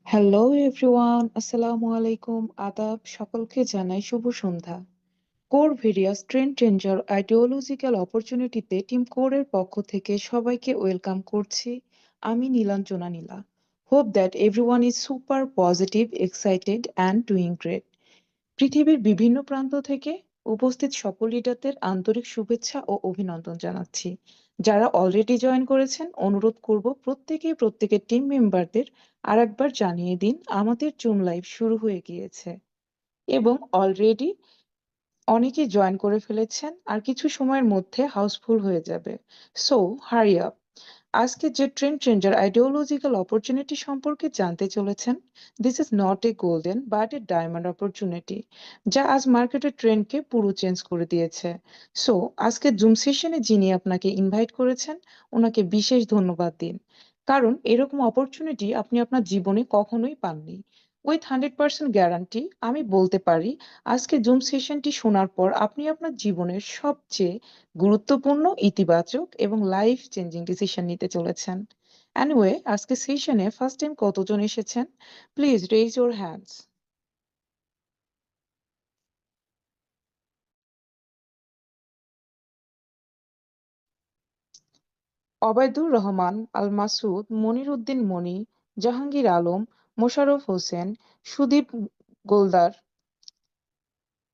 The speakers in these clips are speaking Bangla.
হ্যালো এভরিওয়ান, আসসালামু আলাইকুম, আদাব। সকলকে জানাই শুভ সন্ধ্যা। Core various trend changer ideological অপরচুনিটিতে টিম কোরের পক্ষ থেকে সবাইকে ওয়েলকাম করছি। আমি Nilanjana Nila. Hope that everyone is super positive, excited and doing great. পৃথিবীর বিভিন্ন প্রান্ত থেকে উপস্থিত সকল লিডারদের আন্তরিক শুভেচ্ছা ও অভিনন্দন জানাচ্ছি। যারা অলরেডি জয়েন করেছেন, অনুরোধ করব প্রত্যেকের টিম মেম্বারদের আরেকবার জানিয়ে দিন আমাদের জুম লাইভ শুরু হয়ে গিয়েছে এবং অলরেডি অনেকে জয়েন করে ফেলেছেন, আর কিছু সময়ের মধ্যে হাউসফুল হয়ে যাবে। So hurry up. আজকে যে ট্রেন্ড চেঞ্জার আইডিওলজিক্যাল অপরচুনিটি সম্পর্কে জানতে চলেছেন, this is not a golden but a diamond opportunity, যা আজ মার্কেটের ট্রেন্ডকে পুরো চেঞ্জ করে দিয়েছে। সো আজকে জুম সেশনে যিনি আপনাকে ইনভাইট করেছেন, ওনাকে বিশেষ ধন্যবাদ দিন, কারণ এরকম অপরচুনিটি আপনি আপনার জীবনে কখনোই পাননি। উইথ 100% গ্যারান্টি আমি বলতে পারি, আজকে জুম সেশনটি শোনার পর আপনি আপনার জীবনের সবচেয়ে গুরুত্বপূর্ণ, ইতিবাচক এবং লাইফ চেঞ্জিং ডিসিশন নিতে চলেছেন। এনিওয়ে, আজকে সেশনে ফার্স্ট টাইম কতজন এসেছেন? Please raise your hands. Obaidur Rahman, Al Masud, Monir Uddin Moni, Jahangir Alam, Mosharraf Hossain, Sudip Goldar,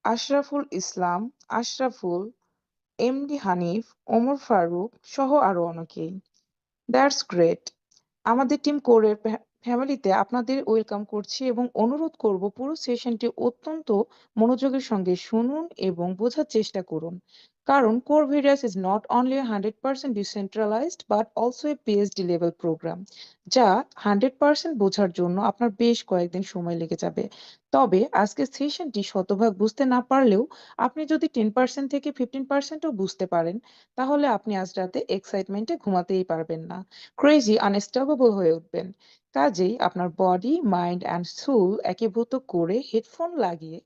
Ashraful Islam, Ashraful, MD Hanif, Omar Faruk সহ আরো অনেকেই। That's great. আমাদের টিম কোরের ফ্যামিলিতে আপনাদের ওয়েলকাম করছি এবং অনুরোধ করব পুরো সেশনটি অত্যন্ত মনোযোগের সঙ্গে শুনুন এবং বোঝার চেষ্টা করুন, কারণ core various is not only 100% decentralised but also a PhD level programme, যা 100% বোঝার জন্য আপনার বেশ কয়েকদিন সময় লেগে যাবে। তবে আজকের সেশনটি শতভাগ বুঝতে না পারলেও আপনি যদি 10% থেকে 15%ও বুঝতে পারেন, তাহলে আপনি আজ রাতে এক্সাইটমেন্টে ঘুমাতেই পারবেন না, ক্রেজি আনস্টপেবল হয়ে উঠবেন। কাজেই আপনার বডি, মাইন্ড অ্যান্ড সোল একীভূত করে হেডফোন লাগিয়ে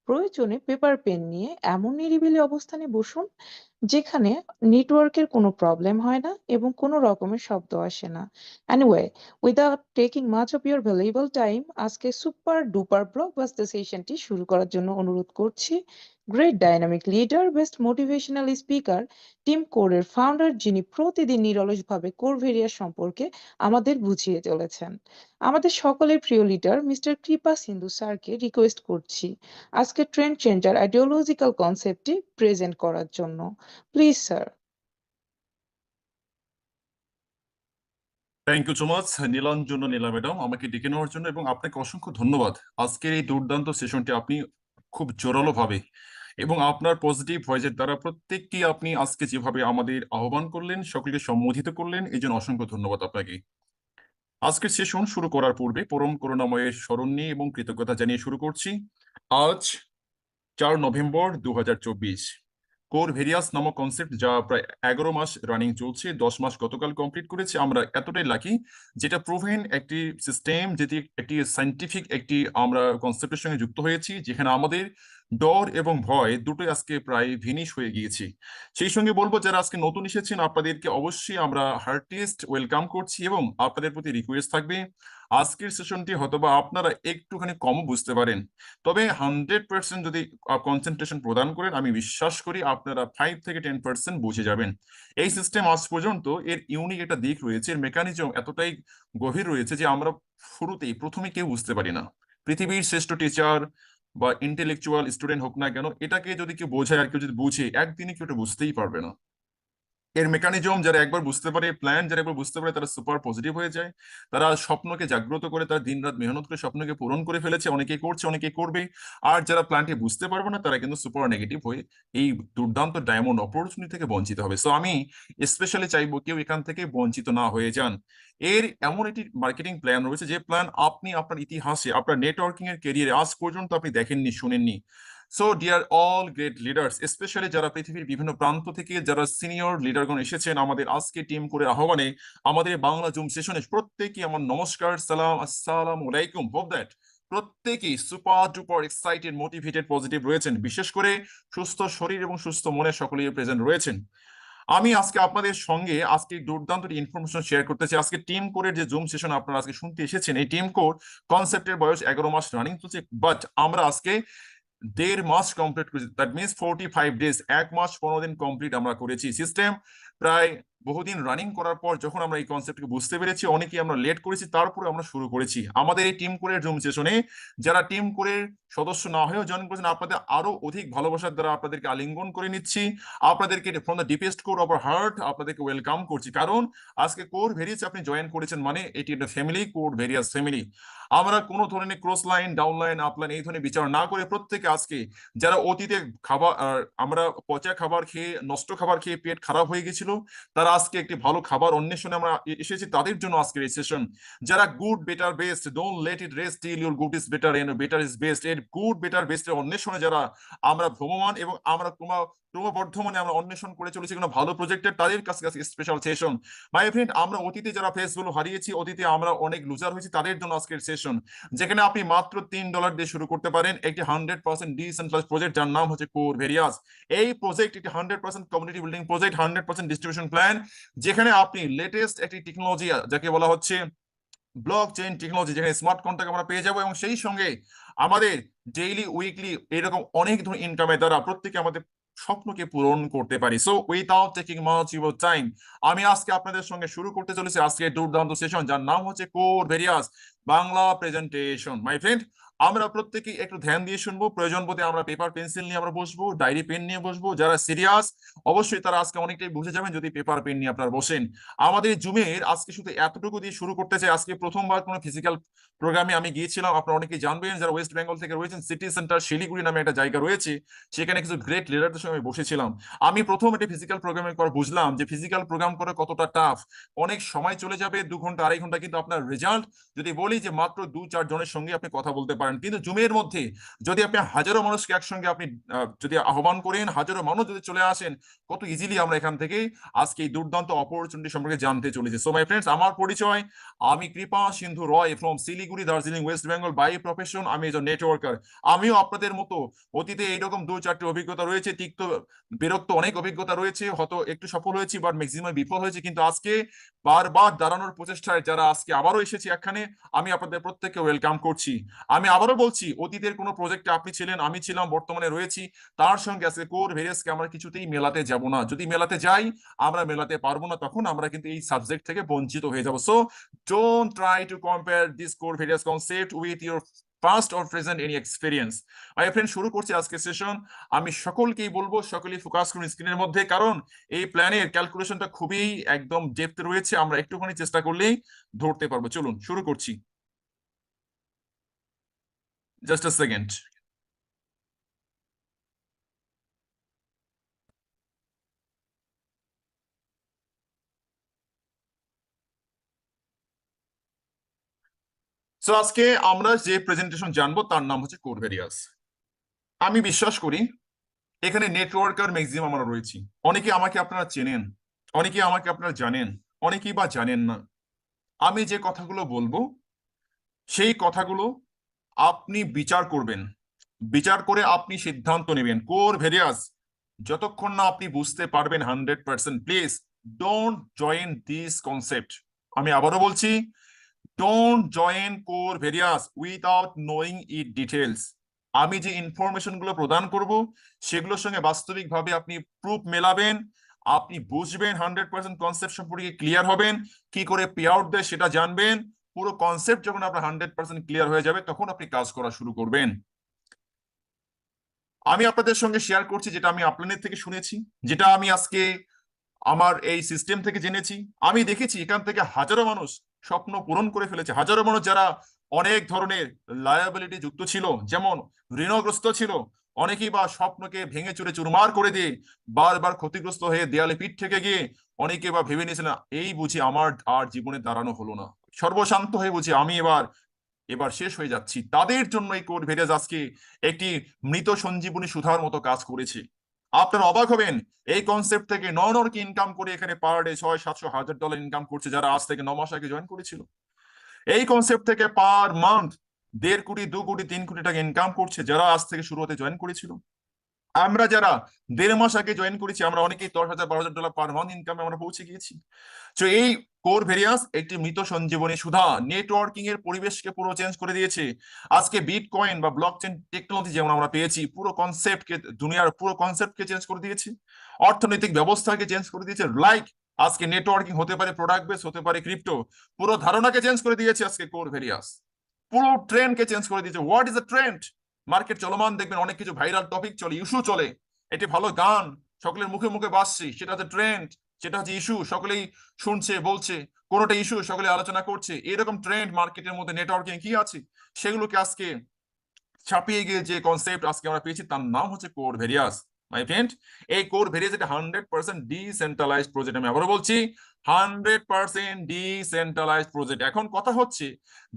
প্রয়োজনে পেপার পেন নিয়ে এমন নিরিবিলি অবস্থানে বসুন যেখানে নেটওয়ার্কের কোনো প্রবলেম হয় না এবং কোনো রকমের শব্দ আসে না। Anyway, without taking much of your valuable time, আজকে সুপার ডুপার ব্লকবাস্টার সেশনটি শুরু করার জন্য অনুরোধ করছি great dynamic leader, best motivational speaker, team কোরের ফাউন্ডার, যিনি প্রতিদিন নিরলসভাবে কোর ভেরিয়াস সম্পর্কে আমাদের বুঝিয়ে চলেছেন, আমাদের সকলের প্রিয় লিডার মিস্টার কৃপা সিন্ধু স্যারকে রিকোয়েস্ট করছি আজকে ট্রেন্ড চেঞ্জার আইডিওলজিক্যাল কনসেপ্টটি প্রেজেন্ট করার জন্য। Please sir. Thank you so much Nilanjana Nila madam, আমাকে ডেকে নেওয়ার জন্য এবং আপনাকে অসংখ্য ধন্যবাদ। আজকের এই দুর্দান্ত সেশনটি আপনি খুব জোরালো ভাবে এবং আপনার পজিটিভ ভয়েসের দ্বারা প্রত্যেককে আপনি আজকে যেভাবে আমাদের আহ্বান করলেন, সকলকে সম্বোধিত করলেন, এই জন্য অসংখ্য ধন্যবাদ আপনাকে। আজকের সেশন শুরু করার পূর্বে পরম করুণাময়ের স্মরণ নিয়ে এবং কৃতজ্ঞতা জানিয়ে শুরু করছি। আজ 4 নভেম্বর 2024। কোর ভেরিয়াস নামক কনসেপ্ট, যা প্রায় 11 মাস রানিং চলছে, 10 মাস গতকাল কমপ্লিট করেছে। আমরা এতটাই লাকি, যেটা প্রুভেন একটি সিস্টেম, যেটি একটি সাইন্টিফিক একটি আমরা কনসেপ্টের সঙ্গে যুক্ত হয়েছি, যেখানে আমাদের ডর এবং ভয় দুটোই আজকে প্রায় ভিনিশ হয়ে গিয়েছি। সেই সঙ্গে বলবো, যারা আজকে নতুন এসেছেন আপনাদেরকে অবশ্যই আমরা হার্টিয়েস্ট ওয়েলকাম করছি এবং আপনাদের প্রতি রিকোয়েস্ট থাকবে, আজকের সেশনটি হয়তোবা আপনারা একটুখানি কম বুঝতে পারেন, তবে 100% যদি কনসেন্ট্রেশন প্রদান করেন, আমি বিশ্বাস করি আপনারা 5 থেকে 10% বুঝে যাবেন। এই সিস্টেম আজ পর্যন্ত এর ইউনিক একটা দিক রয়েছে, এর মেকানিজম এতটাই গভীর রয়েছে যে আমরা প্রথমে কেউ বুঝতে পারি না। পৃথিবীর শ্রেষ্ঠ টিচার বা ইন্টেলেকচুয়াল স্টুডেন্ট হোক না কেন, এটাকে যদি কেউ বোঝায় আর কেউ যদি বুঝে, একদিনে কেউ এটা বুঝতেই পারবে না। এর মেকানিজম যারা একবার বুঝতে পারে, প্ল্যান যারা একবার বুঝতে পারে, তারা সুপার পজিটিভ হয়ে যায়। তারা স্বপ্নকে জাগ্রত করে, তারা দিনরাত মেহনত করে স্বপ্নকে পূরণ করে ফেলেছে, অনেকে করছে, অনেকে করবে। আর যারা প্ল্যানটি বুঝতে পারবে না, তারা কিন্তু সুপার নেগেটিভ হয়ে এই দুর্দান্ত ডায়মন্ড অপরচুনিটি থেকে বঞ্চিত হবে। সো আমি স্পেশালি চাইবো কেউ এখান থেকে বঞ্চিত না হয়ে যান। এর এমন একটি মার্কেটিং প্ল্যান রয়েছে, যে প্ল্যান আপনি আপনার ইতিহাসে, আপনার নেটওয়ার্কিং এর কেরিয়ারে আজ পর্যন্ত আপনি দেখেননি, শুনেননি। So dear all great leaders, specially যারা পৃথিবীর বিভিন্ন প্রান্ত থেকে যারা সিনিয়র লিডারগণ এসেছেন আমাদের আজকে টিম করে আহ্বানে, আমাদের বাংলা জুম সেশনে, প্রত্যেকই আমার নমস্কার, সালাম, আসসালামু আলাইকুম। হোপ দ্যাট প্রত্যেকেই super duper excited, motivated, positive রয়েছেন। বিশেষ করে সুস্থ শরীর এবং সুস্থ মনে সকলেই প্রেজেন্ট রয়েছেন। আমি আজকে আপনাদের সঙ্গে আজকে দুর্দান্ত ইনফরমেশন শেয়ার করতে চাই। আজকে টিম কোরের যে জুম সেশন আপনারা আজকে শুনতে এসেছেন, এই টিম কোর কনসেপ্টের বয়স 11 মাস রানিং চলছে, বাট আমরা আজকে 1.5 মাস কমপ্লিট করেছি। দ্যাট মিনস 45 ডেজ, 1 মাস 15 দিন কমপ্লিট আমরা করেছি। সিস্টেম প্রায় বহুদিন রানিং করার পর যখন আমরা এই কনসেপ্টকে বুঝতে পেরেছি, অনেকেই আমরা লেট করেছি, তারপরে আমরা শুরু করেছি আমাদের এই টিম কোরের জুম সেশনে। যারা টিম কোরের সদস্য না হয়েও জয়েন করেছেন, আপনাদের আরো অধিক ভালোবাসার দ্বারা আপনাদেরকে আলিঙ্গন করে নিচ্ছি। আপনাদেরকে from the deepest core of heart আপনাদেরকে ওয়েলকাম করছি, কারণ আজকে কোর ভেরিয়াস আপনি জয়েন করেছেন মানে এটি একটা ফ্যামিলি, কোর ভেরিয়াস ফ্যামিলি। আমরা কোনো ধরনের cross line, down line, up line এই ধরনের বিচার না করে প্রত্যেকে আজকে যারা অতীতে খাবার আমরা পচা খাবার খেয়ে, নষ্ট খাবার খেয়ে পেট খারাপ হয়ে গেছিল, তারা আজকে একটি ভালো খাবার অন্বেষণে আমরা এসেছি, তাদের জন্য আজকের এই সেশন। যারা good better best, don't let it rest till your good is better and better is best, এর গুড বেটার বেস্টের অন্বেষণে যারা আমরা ভ্রমমান এবং আমরা ক্রমবর্ধমানে আমরা অন্বেষণ করে চলেছি কোনো ভালো প্রজেক্টের, তাদের কাছে কাছে স্পেশাল সেশন। মাই ফ্রেন্ড, আমরা অতীতে যারা ফেসগুলো হারিয়েছি, অতীতে আমরা অনেক লুজার হয়েছি, তাদের জন্য আজকের সেশন, যেখানে আপনি মাত্র $3 দিয়ে শুরু করতে পারেন একটি 100% ডিসেন্ট্রালাইজ প্রজেক্ট, যার নাম হচ্ছে কোর ভেরিয়াস। এই প্রজেক্ট একটি 100% community building project, 100% distribution plan, যেখানে আপনি লেটেস্ট একটি টেকনোলজি যাকে বলা হচ্ছে ব্লক চেইন টেকনোলজি, যেখানে স্মার্ট কন্ট্রাক্ট আমরা পেয়ে যাবো, এবং সেই সঙ্গে আমাদের ডেইলি, উইকলি এরকম অনেক ধরনের ইনকামের দ্বারা প্রত্যেকে আমাদের স্বপ্নকে পূরণ করতে পারি। So without taking much your time, আমি আজকে আপনাদের সঙ্গে শুরু করতে চলেছি আজকে দুর্দান্ত সেশন, যার নাম হচ্ছে core various Bangla presentation. My friend, আমরা প্রত্যেকেই একটু ধ্যান দিয়ে শুনবো, প্রয়োজন বোধে আমরা পেপার পেন্সিল নিয়ে আমরা বসবো, ডায়েরি পেন নিয়ে বসবো। যারা সিরিয়াস অবশ্যই তারা আজকে অনেকটাই বুঝে যাবেন যদি পেপার পেন নিয়ে আপনারা বসেন। আমাদের জুমের আজকে শুধু এতটুকু দিয়ে শুরু করতে চাই। আজকে প্রথমবার কোনো ফিজিক্যাল প্রোগ্রামে আমি গিয়েছিলাম, আপনারা অনেকেই জানবেন যারা ওয়েস্ট বেঙ্গল থেকে রয়েছেন। সিটি সেন্টার শিলিগুড়ি নামে একটা জায়গা রয়েছে, সেখানে কিছু গ্রেট লিডারদের সঙ্গে আমি বসেছিলাম। আমি প্রথম একটা ফিজিক্যাল প্রোগ্রামের পর বুঝলাম যে ফিজিক্যাল প্রোগ্রাম করা কতটা টাফ। অনেক সময় চলে যাবে, 2 ঘন্টা 2.5 ঘন্টা, কিন্তু আপনার রেজাল্ট যদি বলি যে মাত্র 2-4 জনের সঙ্গে আপনি কথা বলতে পারেন। কিন্তু জুমের মধ্যে যদি আপনি হাজারো মানুষকে একসঙ্গে আপনি যদি আহ্বান করেন, হাজারো মানুষ যদি চলে আসেন, কত ইজিলি আমরা এখান থেকে আজকে এই দুর্দান্ত অপরচুনিটি সম্পর্কে জানতে চলেছি। সো মাই ফ্রেন্ডস, আমার পরিচয়, আমি Kripa Sindhu Roy from Siliguri, Darjeeling, West Bengal by profession. আমি একজন নেটওয়ার্কার। আমিও আপনাদের মতো অতীতে এইরকম 2-4টি অভিজ্ঞতা রয়েছে, তিক্ত বিরক্ত অনেক অভিজ্ঞতা রয়েছে, হয়তো একটু সফল হয়েছি বাট ম্যাক্সিমাম বিফল হয়েছে, কিন্তু আজকে বারবার দাঁড়ানোর প্রচেষ্টায় যারা আজকে আবারও এসেছি এখানে, আমি আপনাদের প্রত্যেককে ওয়েলকাম করছি। আমি আবারও বলছি, অতীতের কোনো প্রজেক্টে আপনি ছিলেন, আমি ছিলাম, বর্তমানে রয়েছি, তার সঙ্গে আজকে কোর ভেরিয়াসকে আমরা কিছুতেই মেলাতে যাব না। যদি মেলাতে যাই, আমরা মেলাতে পারবো না, তখন আমরা কিন্তু এই সাবজেক্ট থেকে বঞ্চিত হয়ে যাব। So don't try to compare this core various concept with your past or present any experience. My friend, শুরু করছি আজকের সেশন। আমি সকলকেই বলবো সকলেই ফোকাস করুন স্ক্রিনের মধ্যে, কারণ এই প্ল্যানের ক্যালকুলেশনটা খুবই একদম ডেপথ রয়েছে, আমরা একটুখানি চেষ্টা করলেই ধরতে পারবো। চলুন শুরু করছি। জাস্ট আ সেকেন্ড। সো আজকে আমরা যে প্রেজেন্টেশন জানবো তার নাম হচ্ছে কোর ভেরিয়াস। আমি বিশ্বাস করি এখানে নেটওয়ার্কার ম্যাক্সিমাম আমরা রয়েছি। অনেকে আমাকে আপনারা চেনেন, অনেকে আমাকে আপনারা জানেন, অনেকেই বা জানেন না। আমি যে কথাগুলো বলবো, সেই কথাগুলো আপনি বিচার করবেন, বিচার করে আপনি সিদ্ধান্ত নেবেন। কোর ভেরিয়াস যতক্ষণ না আপনি বুঝতে পারবেন 100%, please don't join this concept. আমি আবারও বলছি, don't join core various without knowing it details. আমি যে ইনফরমেশন গুলো প্রদান করব, সেগুলোর সঙ্গে বাস্তবিকভাবে আপনি প্রুফ মেলাবেন, আপনি বুঝবেন, 100% কনসেপ্ট সম্পর্কে ক্লিয়ার হবেন, কি করে পে আউট দেয় সেটা জানবেন। পুরো কনসেপ্ট যখন আপনার 100% ক্লিয়ার হয়ে যাবে, তখন আপনি কাজ করা শুরু করবেন। আমি আপনাদের সঙ্গে শেয়ার করছি যেটা আমি আপনাদের থেকে শুনেছি, যেটা আমি আজকে আমার এই সিস্টেম থেকে জেনেছি। আমি দেখেছি এখান থেকে হাজারো মানুষ স্বপ্ন পূরণ করে ফেলেছে, হাজারো মানুষ যারা অনেক ধরনের লায়াবিলিটি যুক্ত ছিল, যেমন ঋণগ্রস্ত ছিল, অনেকেই বা স্বপ্নকে ভেঙে চুরে চুরমার করে দিয়ে বারবার ক্ষতিগ্রস্ত হয়ে দেয়ালে পিঠ থেকে গিয়ে অনেকে বা ভেবে নিয়েছিলেন এই বুঝি আমার আর জীবনে দাঁড়ানো হলো না, সর্বশান্ত হয়ে বুঝি আমি এবার এবার শেষ হয়ে যাচ্ছি। তাদের জন্য এই কোড ভেরিয়াস আজকে একটি মৃত সঞ্জীবনী সুধার মতো কাজ করেছে। আপনারা অবাক হবেন, এই কনসেপ্ট থেকে নরকে ইনকাম করে এখানে পার ডে $600-700 ইনকাম করছে, যারা আজ থেকে 9 মাস আগে জয়েন করেছিল। এই কনসেপ্ট থেকে পার মান্থ 1.5 কোটি, 2 কোটি, 3 কোটি টাকা ইনকাম করছে, যারা আজ থেকে শুরু হতে জয়েন করেছিল। আমরা যারা 1.5 মাস আগে জয়েন করেছি, আমরা অনেকেই $10,000 $12,000 পার মান্থ ইনকামে আমরা পৌঁছে গিয়েছি। তো এই কোর ভেরিয়াস একটি মৃত সঞ্জীবনী সুধা, নেটওয়ার্কিং এর পরিবেশকে পুরো চেঞ্জ করে দিয়েছে। আজকে বিটকয়েন বা ব্লকচেন টেকনোলজি যেমন আমরা পেয়েছি, পুরো কনসেপ্টকে, দুনিয়ার পুরো কনসেপ্টকে চেঞ্জ করে দিয়েছে, অর্থনৈতিক ব্যবস্থাকে চেঞ্জ করে দিয়েছে। লাইক আজকে নেটওয়ার্কিং হতে পারে প্রোডাক্ট বেস, হতে পারে ক্রিপ্টো, পুরো ধারণাকে চেঞ্জ করে দিয়েছে আজকে কোর ভেরিয়াস। পুরো ট্রেন্ডকে চেঞ্জ করে দিয়েছে। What is the trend? Market চলমান, দেখবেন অনেক কিছু ভাইরাল টপিক চলে, ইস্যু চলে, এটি ভালো গান সকলের মুখে মুখে বাজছে, সেটা হচ্ছে ট্রেন্ড, সেটা হচ্ছে ইস্যু, সকলেই শুনছে বলছে, কোনোটা ইস্যু সকলে আলোচনা করছে। এরকম ট্রেন্ড মার্কেটের মধ্যে নেটওয়ার্কিং কি আছে সেগুলোকে আজকে ছাপিয়ে গিয়ে যে কনসেপ্ট আজকে আমরা পেয়েছি তার নাম হচ্ছে কোর ভেরিয়াস। মাই ফ্রেন্ড, এই কোর ভেরিয়াস এটা 100% ডিসেন্ট্রালাইজড প্রজেক্ট। আমি আবারও বলছি, 100% ডিসেন্ট্রালাইজড প্রজেক্ট। এখন কথা হচ্ছে,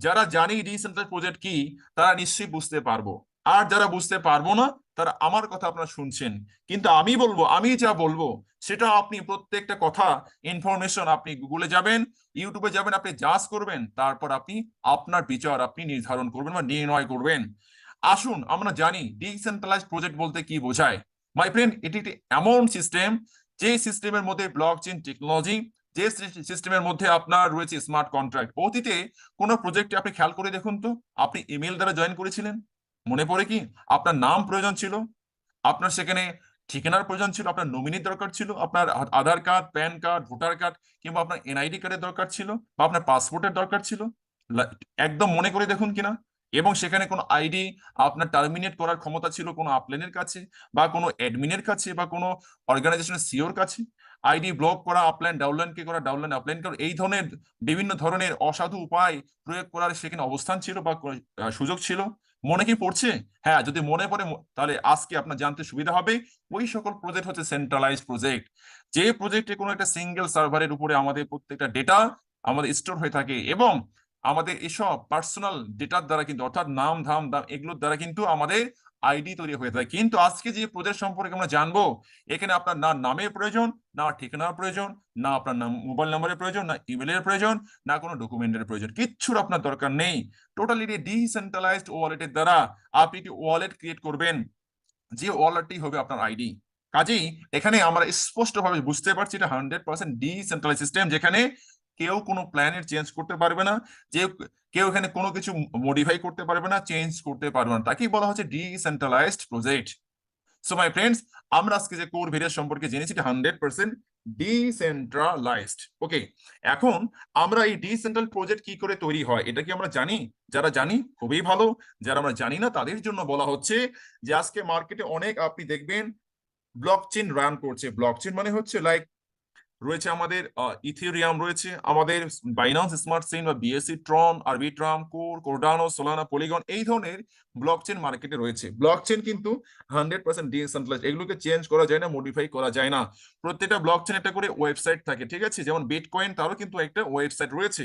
যারা জানি ডিসেন্ট্রালাইজড প্রজেক্ট কি, তারা নিশ্চয়ই বুঝতে পারবো, আর যারা বুঝতে পারবো না তারা আমার কথা আপনারা শুনছেন, কিন্তু আমি বলবো, আমি যা বলবো সেটা আপনি প্রত্যেকটা কথা, ইনফরমেশন আপনি গুগলে যাবেন, ইউটিউবে যাবেন, আপনি জাজ করবেন, তারপর আপনি আপনার বিচার আপনি নির্ধারণ করবেন বা নির্ণয় করবেন। আসুন আমরা জানি ডিসেন্ট্রালাইজড প্রজেক্ট বলতে কি বোঝায়। মাই ফ্রেন্ড, এটি একটি এমন সিস্টেম, যে সিস্টেমের মধ্যে ব্লকচেন টেকনোলজি, যে সিস্টেমের মধ্যে আপনার রয়েছে স্মার্ট কন্ট্রাক্ট। অতীতে কোনো প্রজেক্টে আপনি খেয়াল করে দেখুন তো, আপনি ইমেল দ্বারা জয়েন করেছিলেন, মনে পড়ে কি? আপনার নাম প্রয়োজন ছিল, আপনার সেখানে ঠিকানার প্রয়োজন ছিল, আপনার নমিনির দরকার ছিল, আপনার Aadhaar card, PAN card, voter card, কিংবা আপনার এনআইডি কার্ডের দরকার ছিল, বা আপনার পাসপোর্টের দরকার ছিল। একদম মনে করে দেখুন কিনা। এবং সেখানে কোনো আইডি আপনার টার্মিনেট করার ক্ষমতা ছিল কোনো আপলাইনের কাছে, বা কোনো অ্যাডমিনের কাছে, বা কোনো অর্গানাইজেশনের সিওর কাছে। আইডি ব্লক করা, আপলাইন ডাউনলাইন কে করা, ডাউনলাইন আপলাইন করা, এই ধরনের বিভিন্ন ধরনের অসাধু উপায় প্রয়োগ করার সেখানে অবস্থান ছিল বা সুযোগ ছিল। মনে কি পড়ছে? হ্যাঁ, যদি মনে পড়ে তাহলে আজকে আপনার জানতে সুবিধা হবে। ওই সকল প্রজেক্ট হচ্ছে সেন্ট্রালাইজড প্রজেক্ট, যে প্রজেক্টে কোনো একটা সিঙ্গেল সার্ভারের উপরে আমাদের প্রত্যেকটা ডেটা আমাদের স্টোর হয়ে থাকে, এবং আমাদের এসব পার্সোনাল ডেটার দ্বারা কিন্তু, অর্থাৎ নাম ধাম দাম এগুলোর দ্বারা কিন্তু আমাদের আইডি তৈরি হয়ে থাকে। কিন্তু আজকে যে প্রজেক্ট সম্পর্কে আমরা জানবো, এখানে আপনার না নামের প্রয়োজন, না ঠিকানার প্রয়োজন, না আপনার নাম মোবাইল নাম্বারের প্রয়োজন, না ইমেলের প্রয়োজন, না কোনো ডকুমেন্টের প্রয়োজন, কিচ্ছুর আপনার দরকার নেই। টোটালি ডিসেন্ট্রালাইজড ওয়ালেটের দ্বারা আপনি একটি ওয়ালেট ক্রিয়েট করবেন, যে ওয়ালেটটি হবে আপনার আইডি। কাজেই এখানে আমরা স্পষ্টভাবে বুঝতে পারছি এটা 100% ডিসেন্ট্রালাইজ সিস্টেম, যেখানে কেউ কোনো প্ল্যানের চেঞ্জ করতে পারবে না, যে কেউ এখানে কোনো কিছু মডিফাই করতে পারবে না, চেঞ্জ করতে পারবে না। তাকেই বলা হচ্ছে decentralised project. So my friends, আমরা আজকে যে কোর ভেরিয়াস সম্পর্কে জেনেছি, 100% ডিসেন্ট্রালাইজড। ওকে, এখন আমরা এই ডিসেন্ট্রাল প্রজেক্ট কি করে তৈরি হয় এটা কি আমরা জানি? যারা জানি খুবই ভালো, যারা আমরা জানি না তাদের জন্য বলা হচ্ছে যে আজকে মার্কেটে অনেক আপনি দেখবেন ব্লকচেন রান করছে। ব্লকচেন মানে হচ্ছে লাইক রয়েছে আমাদের ইথেরিয়াম, রয়েছে আমাদের বাইন্যান্স স্মার্ট চেইন বা BSc, ট্রন, Arbitrum, core, কোর্ডানো, Solana, polygon, এই ধরনের ব্লকচেন মার্কেটে রয়েছে। ব্লকচেন কিন্তু 100% ডিসেন্ট্রালাইজড, এগুলোকে চেঞ্জ করা যায় না, মডিফাই করা যায় না। প্রত্যেকটা ব্লকচেন একটা করে ওয়েবসাইট থাকে, ঠিক আছে? যেমন বিটকয়েন, তারও কিন্তু একটা ওয়েবসাইট রয়েছে।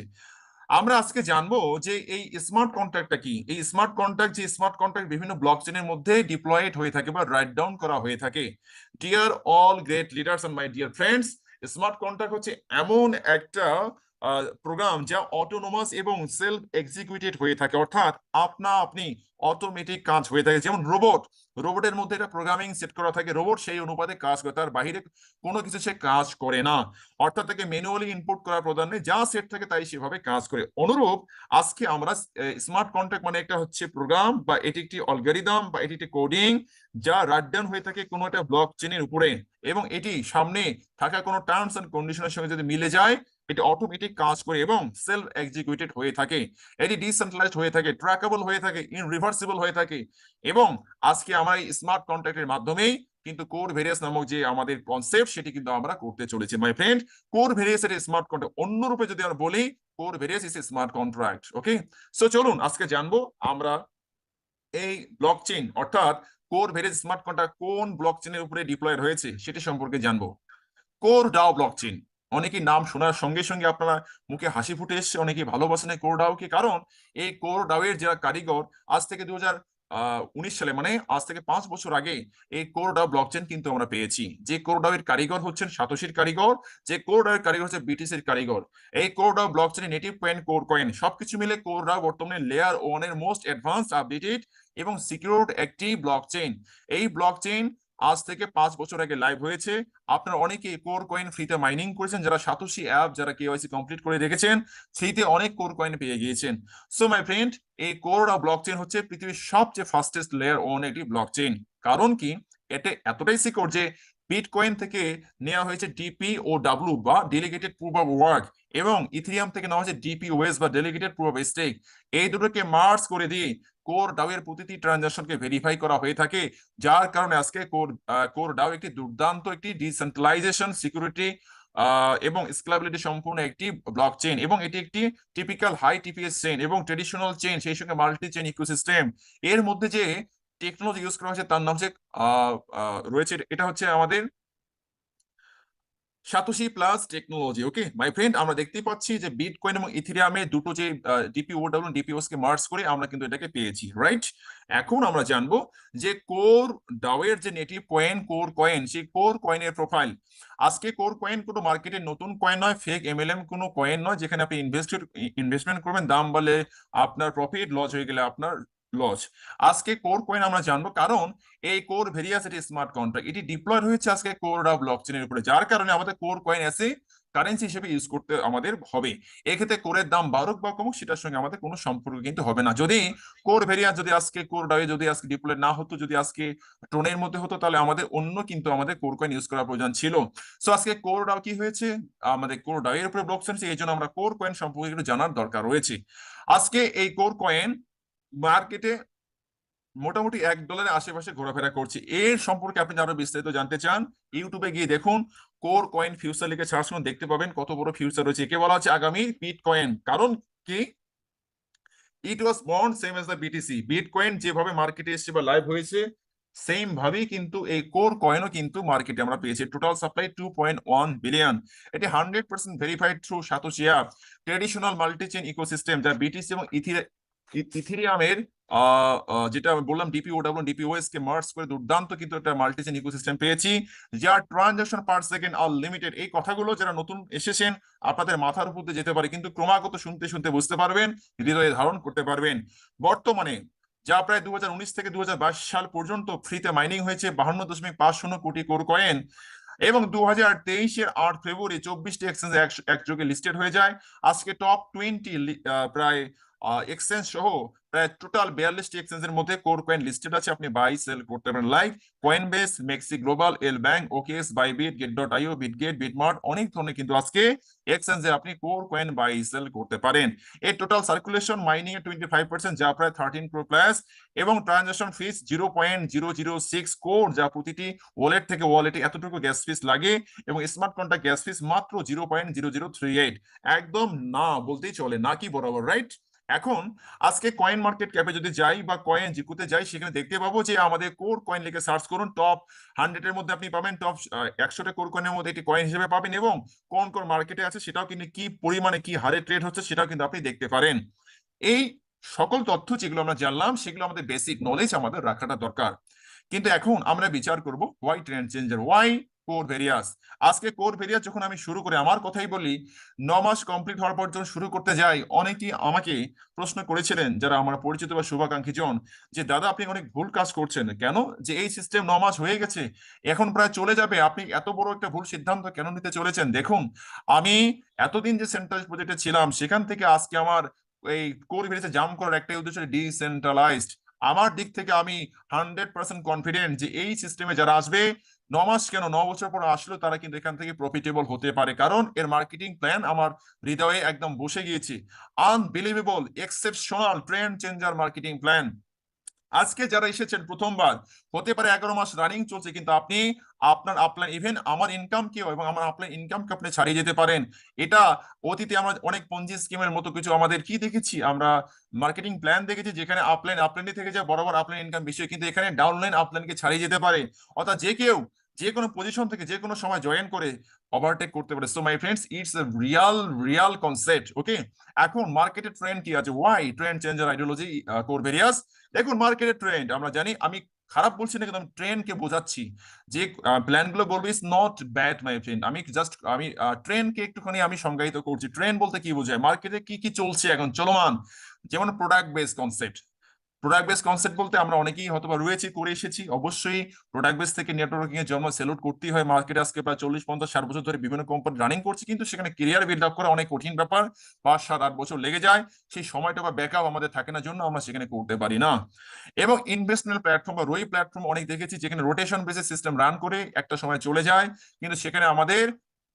আমরা আজকে জানবো যে এই স্মার্ট কন্ট্রাক্টটা কি। এই স্মার্ট কন্ট্রাক্ট, যে স্মার্ট কন্ট্রাক্ট বিভিন্ন ব্লকচেনের মধ্যে ডিপ্লয়েড হয়ে থাকে বা রাইট ডাউন করা হয়ে থাকে। Dear all great leaders and my dear friends, smart contract হচ্ছে এমন একটা প্রোগ্রাম যা অটোনোমাস এবং সেলফ এক্সিকিউটেড হয়ে থাকে, অর্থাৎ আপনা আপনি অটোমেটিক কাজ হয়ে থাকে। যেমন রোবটের মধ্যে একটা প্রোগ্রামিং সেট করা থাকে, রোবট সেই অনুপাতে কাজ করে, তার বাইরে কোনো কিছু সে কাজ করে না, অর্থাৎ তাকে ম্যানুয়ালি ইনপুট করার প্রয়োজন নেই, যা সেট থাকে তাই সেভাবে কাজ করে। অনুরূপ আজকে আমরা স্মার্ট কন্ট্রাক্ট মানে একটা হচ্ছে প্রোগ্রাম, বা এটি একটি অ্যালগরিদম, বা এটি একটি কোডিং, যা রাইট ডাউন হয়ে থাকে কোনো একটা ব্লক চেনের উপরে, এবং এটি সামনে থাকা কোনো টার্মস এন্ড কন্ডিশনের সঙ্গে যদি মিলে যায়, এটি অটোমেটিক কাজ করে এবং সেলফ এক্সিকিউটেড হয়ে থাকে। এটি ডিসেন্ট্রালাইজড হয়ে থাকে, ট্র্যাকেবল হয়ে থাকে, ইনরিভার্সিবল হয়ে থাকে। এবং আজকে আমরা এই স্মার্ট কন্ট্রাক্টের মাধ্যমেই কিন্তু কোর ভেরিয়াস নামক যে আমাদের কনসেপ্ট, সেটি কিন্তু আমরা করতে চলেছি। মাই ফ্রেন্ড, কোর ভেরিয়াস এর স্মার্ট কন্ট্রাক্ট, অন্য রূপে যদি আমরা বলি, core various is a smart contract. Okay, so চলুন আজকে জানবো আমরা এই ব্লকচেন, অর্থাৎ কোর ভেরিয়াস স্মার্ট কন্ট্রাক্ট কোন ব্লকচেনের উপরে ডিপ্লয়েড হয়েছে সেটি সম্পর্কে জানবো। কোর ডাও ব্লকচেন, অনেকেই নাম শোনার সঙ্গে সঙ্গে আপনারা মুখে হাসি ফুটে এসছে, অনেকেই ভালোবাসেন এই কোর ডাওকে, কারণ এই কোর ডাও এর যারা কারিগর, আজ থেকে 2019 সালে, মানে আজ থেকে 5 বছর আগে এই কোর ডাও ব্লকচেন কিন্তু আমরা পেয়েছি। যে কোর ডাও এর কারিগর হচ্ছেন সাতোশির কারিগর, যে কোর ডাও এর কারিগর হচ্ছে বিটিসির কারিগর। এই কোর ডাও ব্লকচেনের নেটিভ কয়েন, কোর কয়েন, সবকিছু মিলে কোর ডাও বর্তমানে লেয়ার 1 এর মোস্ট অ্যাডভান্সড, আপডেটেড এবং সিকিউরড একটি ব্লকচেন। এই ব্লকচেন আজ থেকে 5 বছর আগে লাইভ হয়েছে। আপনারা অনেকে কোর কয়েন ফ্রিতে মাইনিং করেছেন, যারা সাতোশি অ্যাপ, যারা কেওয়াইসি কমপ্লিট করে রেখেছেন, ফ্রিতে অনেক কোর কয়েন পেয়ে গিয়েছেন। সো মাই ফ্রেন্ড, এই কোরডা ব্লকচেন হচ্ছে পৃথিবীর সবচেয়ে ফাস্টেস্ট লেয়ার ওয়ান একটি ব্লকচেন। কারণ কি, এটা এতটাই সিকিউর যে বিটকয়েন থেকে নেওয়া হয়েছে ডিপি ও ডাব্লু বা ডেলিগেটেড প্রুফ অফ ওয়ার্ক, এবং ইথিরিয়াম থেকে নেওয়া হয়েছে ডিপিওএস বা ডেলিগেটেড প্রুফ অফ স্টেক। এই দুটোকে মার্জ করে দিয়ে কোর ডাও এর প্রতিটি ট্রানজাকশনকে ভেরিফাই করা হয়ে থাকে, যার কারণে আজকে কোর ডাও একটি দুর্দান্ত একটি ডিসেন্ট্রালাইজেশন, সিকিউরিটি এবং স্কেলেবিলিটি সম্পূর্ণ একটি ব্লকচেন, এবং এটি একটি টিপিক্যাল হাই টিপিএস চেইন এবং ট্রেডিশনাল চেইন, সেই সঙ্গে মাল্টি চেইন ইকোসিস্টেম। এর মধ্যে যে টেকনোলজি ইউজ করা হয়েছে তার নাম হচ্ছে রয়েছে, এটা হচ্ছে আমাদের satoshi plus technology. Okay my friend, আমরা দেখতেই পাচ্ছি যে বিটকয়েন এবং ইথেরিয়ামে দুটো যে ডিপিওডব্লিউ ডিপিওস কে মার্জ করে আমরা কিন্তু এটাকে পেয়েছি, রাইট? এখন আমরা জানবো যে কোর ডাও এর যে নেটিভ কয়েন কোর কয়েন, সেই কোর কয়েনের প্রোফাইল। আজকে কোর কয়েন কোনো মার্কেটের নতুন কয়েন নয়, ফেক এমএলএম কোনো কয়েন নয় যেখানে আপনি ইনভেস্টমেন্ট করবেন, দাম বাড়লে আপনার প্রফিট, লস হয়ে গেলে আপনার লস। আজকে কোর কয়েন আমরা জানবো কারণ এই কোর ভেরিয়াস এটি স্মার্ট কন্ট্রাক্ট, এটি ডিপ্লয় হয়েছে আজকে কোরডা ব্লকচেনের উপরে, যার কারণে আমাদের কোর কয়েন এসে কারেন্সি হিসেবে ইউজ করতে আমাদের হবে। এক্ষেত্রে কোরের দাম বাড়ুক বা কমুক সেটার সঙ্গে আমাদের কোনো সম্পর্ক কিন্তু হবে না। যদি কোর ভেরিয়াস যদি আজকে কোর ডাওয়ে যদি আজকে ডিপ্লয় না হতো, যদি আজকে ট্রোনের মধ্যে হতো, তাহলে আমাদের অন্য কিন্তু আমাদের কোর কয়েন ইউজ করার প্রয়োজন ছিল। সো আজকে কোর ডাও কি হয়েছে, আমাদের কোর ডাও এর উপরে ব্লকচেন, এই জন্য আমরা কোর কয়েন সম্পর্কে একটু জানার দরকার রয়েছে। আজকে এই কোর কয়েন মার্কেটে মোটামুটি $1 আশেপাশে ঘোরাফেরা করছে। এর সম্পর্কে আপনি আরো বিস্তারিত জানতে চান, ইউটিউবে গিয়ে দেখুন, কোর কয়েন ফিউচার লিখে সার্চ করুন, দেখতে পাবেন কত বড় ফিউচার রয়েছে। একে বলা হচ্ছে আগামী বিটকয়েন। কারণ কি, it was born same as the BTC. Bitcoin যেভাবে মার্কেটে এসেছে বা লাইভ হয়েছে, সেম ভাবেই কিন্তু এই কোর কয়েনও কিন্তু মার্কেটে আমরা পেয়েছি। Total supply 2.1 billion. এটি 100% verified through Satoshi app, traditional multichain ecosystem, যা বিটিসি এবং ইথেরিয়ামের যেটা আমি বললাম ডিপিওডব্লিউ ডিপিওএস কে মার্জ করে দুর্দান্ত কিন্তু একটা মাল্টিচেন ইকোসিস্টেম পেয়েছি, যার ট্রানজাকশন পার সেকেন্ড আর লিমিটেড। এই কথাগুলো যারা নতুন এসেছেন আপনাদের মাথার উপর দিয়ে যেতে পারে, কিন্তু ক্রমাগত শুনতে শুনতে বুঝতে পারবেন, হৃদয়ে ধারণ করতে পারবেন। বর্তমানে যা প্রায় 2019 থেকে 2022 সাল পর্যন্ত ফ্রিতে মাইনিং হয়েছে 52.50 কোটি কোর কয়েন, এবং 2023-এর 8 ফেব্রুয়ারি 24টি এক্সচেঞ্জ একযোগে লিস্টেড হয়ে যায়। আজকে টপ 20 প্রায় এক্সচেঞ্জ সহ প্রায় টোটাল 42টি এক্সচেঞ্জের মধ্যে কোর কয়েন লিস্টেড আছে, আপনি বাই সেল করতে পারেন, লাইক কয়েনবেস, মেক্সি গ্লোবাল, এল ব্যাংক, ওকেএস, বাইবিট, গেট.আইও, বিটগেট, বিটমার্ট, অনেক ধরনের কিন্তু আজকে এক্সচেঞ্জে আপনি কোর কয়েন বাই সেল করতে পারেন। এর টোটাল সার্কুলেশন মাইনিং এর 25%, যা প্রায় 13 প্রো প্লাস, এবং ট্রানজাকশন ফিস 0.006 কোর, যা প্রতিটি ওয়ালেট থেকে ওয়ালেটে এতটুকু গ্যাস ফিস লাগে, এবং স্মার্ট কন্ট্রাক্ট গ্যাস ফিস মাত্র 0.0038। একদম না বলতেই চলে, না কি বরাবর, রাইট? এখন আজকে কয়েন মার্কেট ক্যাপে যদি যাই বা কয়েন জিকুতে যাই, সেখানে দেখতে পাবো যে আমাদের কোর কয়েন লিখে সার্চ করুন, টপ 100 এর মধ্যে আপনি পাবেন, টপ 100টা কোর কয়েনের মধ্যে একটি কয়েন হিসেবে পাবেন, এবং কোন কোন মার্কেটে আছে সেটাও কিন্তু কি পরিমাণে কি হারে ট্রেড হচ্ছে সেটাও কিন্তু আপনি দেখতে পারেন। এই সকল তথ্য যেগুলো আমরা জানলাম, সেগুলো আমাদের বেসিক নলেজ আমাদের রাখাটা দরকার। কিন্তু এখন আমরা বিচার করব why trend changer, why core various. আজকে কোর ভেরিয়াস যখন আমি শুরু করে আমার কথাই বলি, 9 মাস কমপ্লিট হওয়ার পর যখন শুরু করতে যাই, অনেকেই আমাকে প্রশ্ন করেছিলেন, যারা আমার পরিচিত বা শুভাকাঙ্ক্ষী জন, যে দাদা আপনি অনেক ভুল কাজ করছেন কেন, যে এই সিস্টেম 9 মাস হয়ে গেছে, এখন প্রায় চলে যাবে, আপনি এত বড় একটা ভুল সিদ্ধান্ত কেন নিতে চলেছেন? দেখুন, আমি এতদিন যে সেন্ট্রাল প্রজেক্টে ছিলাম, সেখান থেকে আজকে আমার এই কোর ভেরিয়াসে জাম্প করার একটাই উদ্দেশ্য, ডিসেন্ট্রালাইজড। আমার দিক থেকে আমি 100% কনফিডেন্ট যে এই সিস্টেমে যারা আসবে, 9 মাস কেন, 9 বছর পর আসলেও তারা কিন্তু এখান থেকে প্রফিটেবল হতে পারে, কারণ এর মার্কেটিং প্ল্যান আমার হৃদয়ে একদম বসে গিয়েছে। Unbelievable, exceptional, trend changer marketing plan. আজকে যারা এসেছেন প্রথমবার, হতে পারে 11 মাস রানিং চলছে, কিন্তু আপনি আপনার আপলাইন, ইভেন আমার ইনকাম কেও এবং আমার আপলাইন ইনকামকে আপনি ছাড়িয়ে যেতে পারেন। এটা অতীতে আমরা অনেক পঞ্জি স্কিমের মতো কিছু আমাদের কি দেখেছি, আমরা মার্কেটিং প্ল্যান দেখেছি, যেখানে আপলাইনে থেকে যায় বরাবর আপলাইন ইনকাম বেশি, কিন্তু এখানে ডাউনলাইন আপলাইনকে ছাড়িয়ে যেতে পারে। অর্থাৎ যে কেউ যে কোনো পজিশন থেকে যে কোনো সময় জয়েন করে ওভারটেক করতে পারে। So my friends, it's a real concept. Okay, এখন মার্কেটের ট্রেন্ড কি আছে, why trend changer ideology Core various. দেখুন, মার্কেটের ট্রেন্ড আমরা জানি, আমি খারাপ বলছি না, কিন্তু আমি ট্রেন্ডকে বোঝাচ্ছি, যে প্ল্যানগুলো বলবো is not bad my friend. আমি ট্রেন্ডকে একটুখানি আমি সংজ্ঞায়িত করছি। ট্রেন্ড বলতে কি বোঝায়, মার্কেটে কি কি চলছে এখন চলমান, যেমন product base concept, product base concept বলতে আমরা অনেকেই হয়তো বা রয়েছি, করে এসেছি। অবশ্যই প্রোডাক্ট বেস থেকে নেটওয়ার্কিং এর জন্য স্যালুট করতেই হয়। মার্কেটে আজকে প্রায় 40, 50, 60 বছর ধরে বিভিন্ন কোম্পানি রানিং করছে, কিন্তু সেখানে কেরিয়ার বিল্ড আপ করা অনেক কঠিন ব্যাপার। 5, 7, 8 বছর লেগে যায়। সেই সময়টা বা ব্যাকআপ আমাদের থাকে না, জন্য আমরা সেখানে করতে পারি না। এবং ইনভেস্টমেন্ট প্ল্যাটফর্ম বা রই প্ল্যাটফর্ম অনেক দেখেছি যেখানে রোটেশন বেসিস সিস্টেম রান করে একটা সময় চলে যায়, কিন্তু সেখানে আমাদের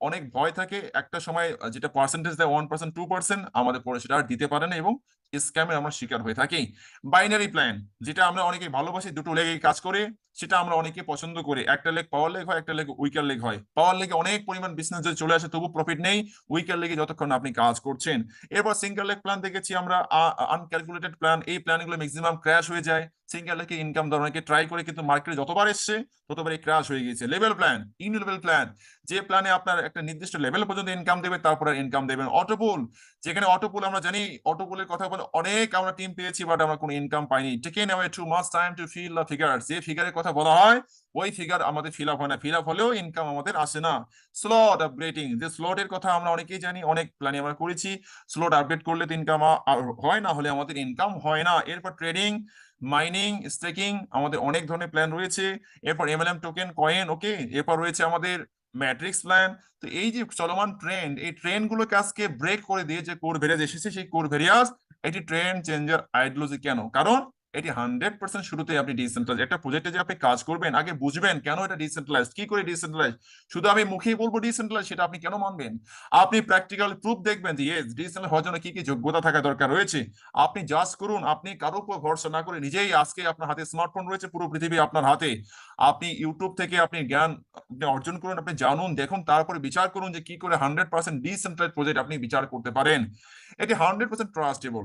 অনেক ভয় থাকে। একটা সময় যেটা পার্সেন্টেজ দেয় 1%, 2%, আমাদের পরে সেটা আর দিতে পারে না এবং স্ক্যামে আমরা শিকার হয়ে থাকি। বাইনারি প্ল্যান, যেটা আমরা অনেকে ভালোবাসি, দুটো লেগে কাজ করে, সেটা আমরা অনেকে পছন্দ করি। একটা লেগ পাওয়ার লেগ হয়, একটা লেগ উইকার লেগ হয়। পাওয়ার লেগে অনেক পরিমাণ বিজনেস যদি চলে আসে তবু প্রফিট নেই, উইকার লেগে যতক্ষণ না আপনি কাজ করছেন। এরপর সিঙ্গেল লেগ প্ল্যান দেখেছি আমরা, আনক্যালকুলেটেড প্ল্যান। এই প্ল্যানগুলো ম্যাক্সিমাম ক্র্যাশ হয়ে যায়। সিঙ্গেল লেগে ইনকাম দেওয়ার অনেকে ট্রাই করে, কিন্তু মার্কেটে যতবার এসছে ততবারই ক্র্যাশ হয়ে গিয়েছে। Level plan, in level plan, যে প্ল্যানে আপনার একটা নির্দিষ্ট লেভেল পর্যন্ত ইনকাম দেবে, তারপর আর ইনকাম দেবেন। অটোপুল, যেখানে অটোপুল আমরা জানি, অটোপুলের কথা বলে অনেক আমরা টিম পেয়েছি, বাট আমরা কোনো ইনকাম পাইনি। Taken away too much time to fill the figure, যে ফিগারের কথা বলা হয় ওই ফিগার আমাদের ফিল আপ হয় না, ফিল আপ হলেও ইনকাম আমাদের আসে না। স্লট আপগ্রেডিং, যে স্লটের কথা আমরা অনেকেই জানি, অনেক প্ল্যানে আমরা করেছি। স্লট আপডেট করলে তো ইনকাম হয়, না হলে আমাদের ইনকাম হয় না। এরপর ট্রেডিং, মাইনিং, স্টেকিং, আমাদের অনেক ধরনের প্ল্যান রয়েছে। এরপর এমএলএম টোকেন, কয়েন, ওকে। এরপর রয়েছে আমাদের ম্যাট্রিক্স প্ল্যান। তো এই যে চলমান ট্রেন্ড, এই ট্রেন্ড গুলোকে আজকে ব্রেক করে দিয়ে যে কোর ভেরিয়াস এসেছে, সেই কোর ভেরিয়াস এটি ট্রেন্ড চেঞ্জার আইডিওলজি। কেন? কারণ এটি 100% শুরুতে আপনি ডিসেন্ট্রালাইজ একটা প্রজেক্টে যে আপনি কাজ করবেন, আগে বুঝবেন কেন এটা ডিসেন্ট্রালাইজ, কি করে ডিসেন্ট্রালাইজ। শুধু আমি মুখেই বলবো ডিসেন্ট্রালাইজ, সেটা আপনি কেন মানবেন? আপনি প্র্যাকটিক্যাল প্রুফ দেখবেন যে ইয়েস, ডিসেন্ট্রালাইজ হওয়ার জন্য কি কি যোগ্যতা থাকা দরকার রয়েছে। আপনি জাজ করুন, আপনি কারো উপর ভরসা না করে নিজেই, আজকে আপনার হাতে স্মার্টফোন রয়েছে, পুরো পৃথিবী আপনার হাতে। আপনি ইউটিউব থেকে আপনি জ্ঞান আপনি অর্জন করুন, আপনি জানুন, দেখুন, তারপরে বিচার করুন যে কি করে 100% ডিসেন্ট্রালাইজ প্রজেক্ট আপনি বিচার করতে পারেন। এটি 100% ট্রাস্টেবল।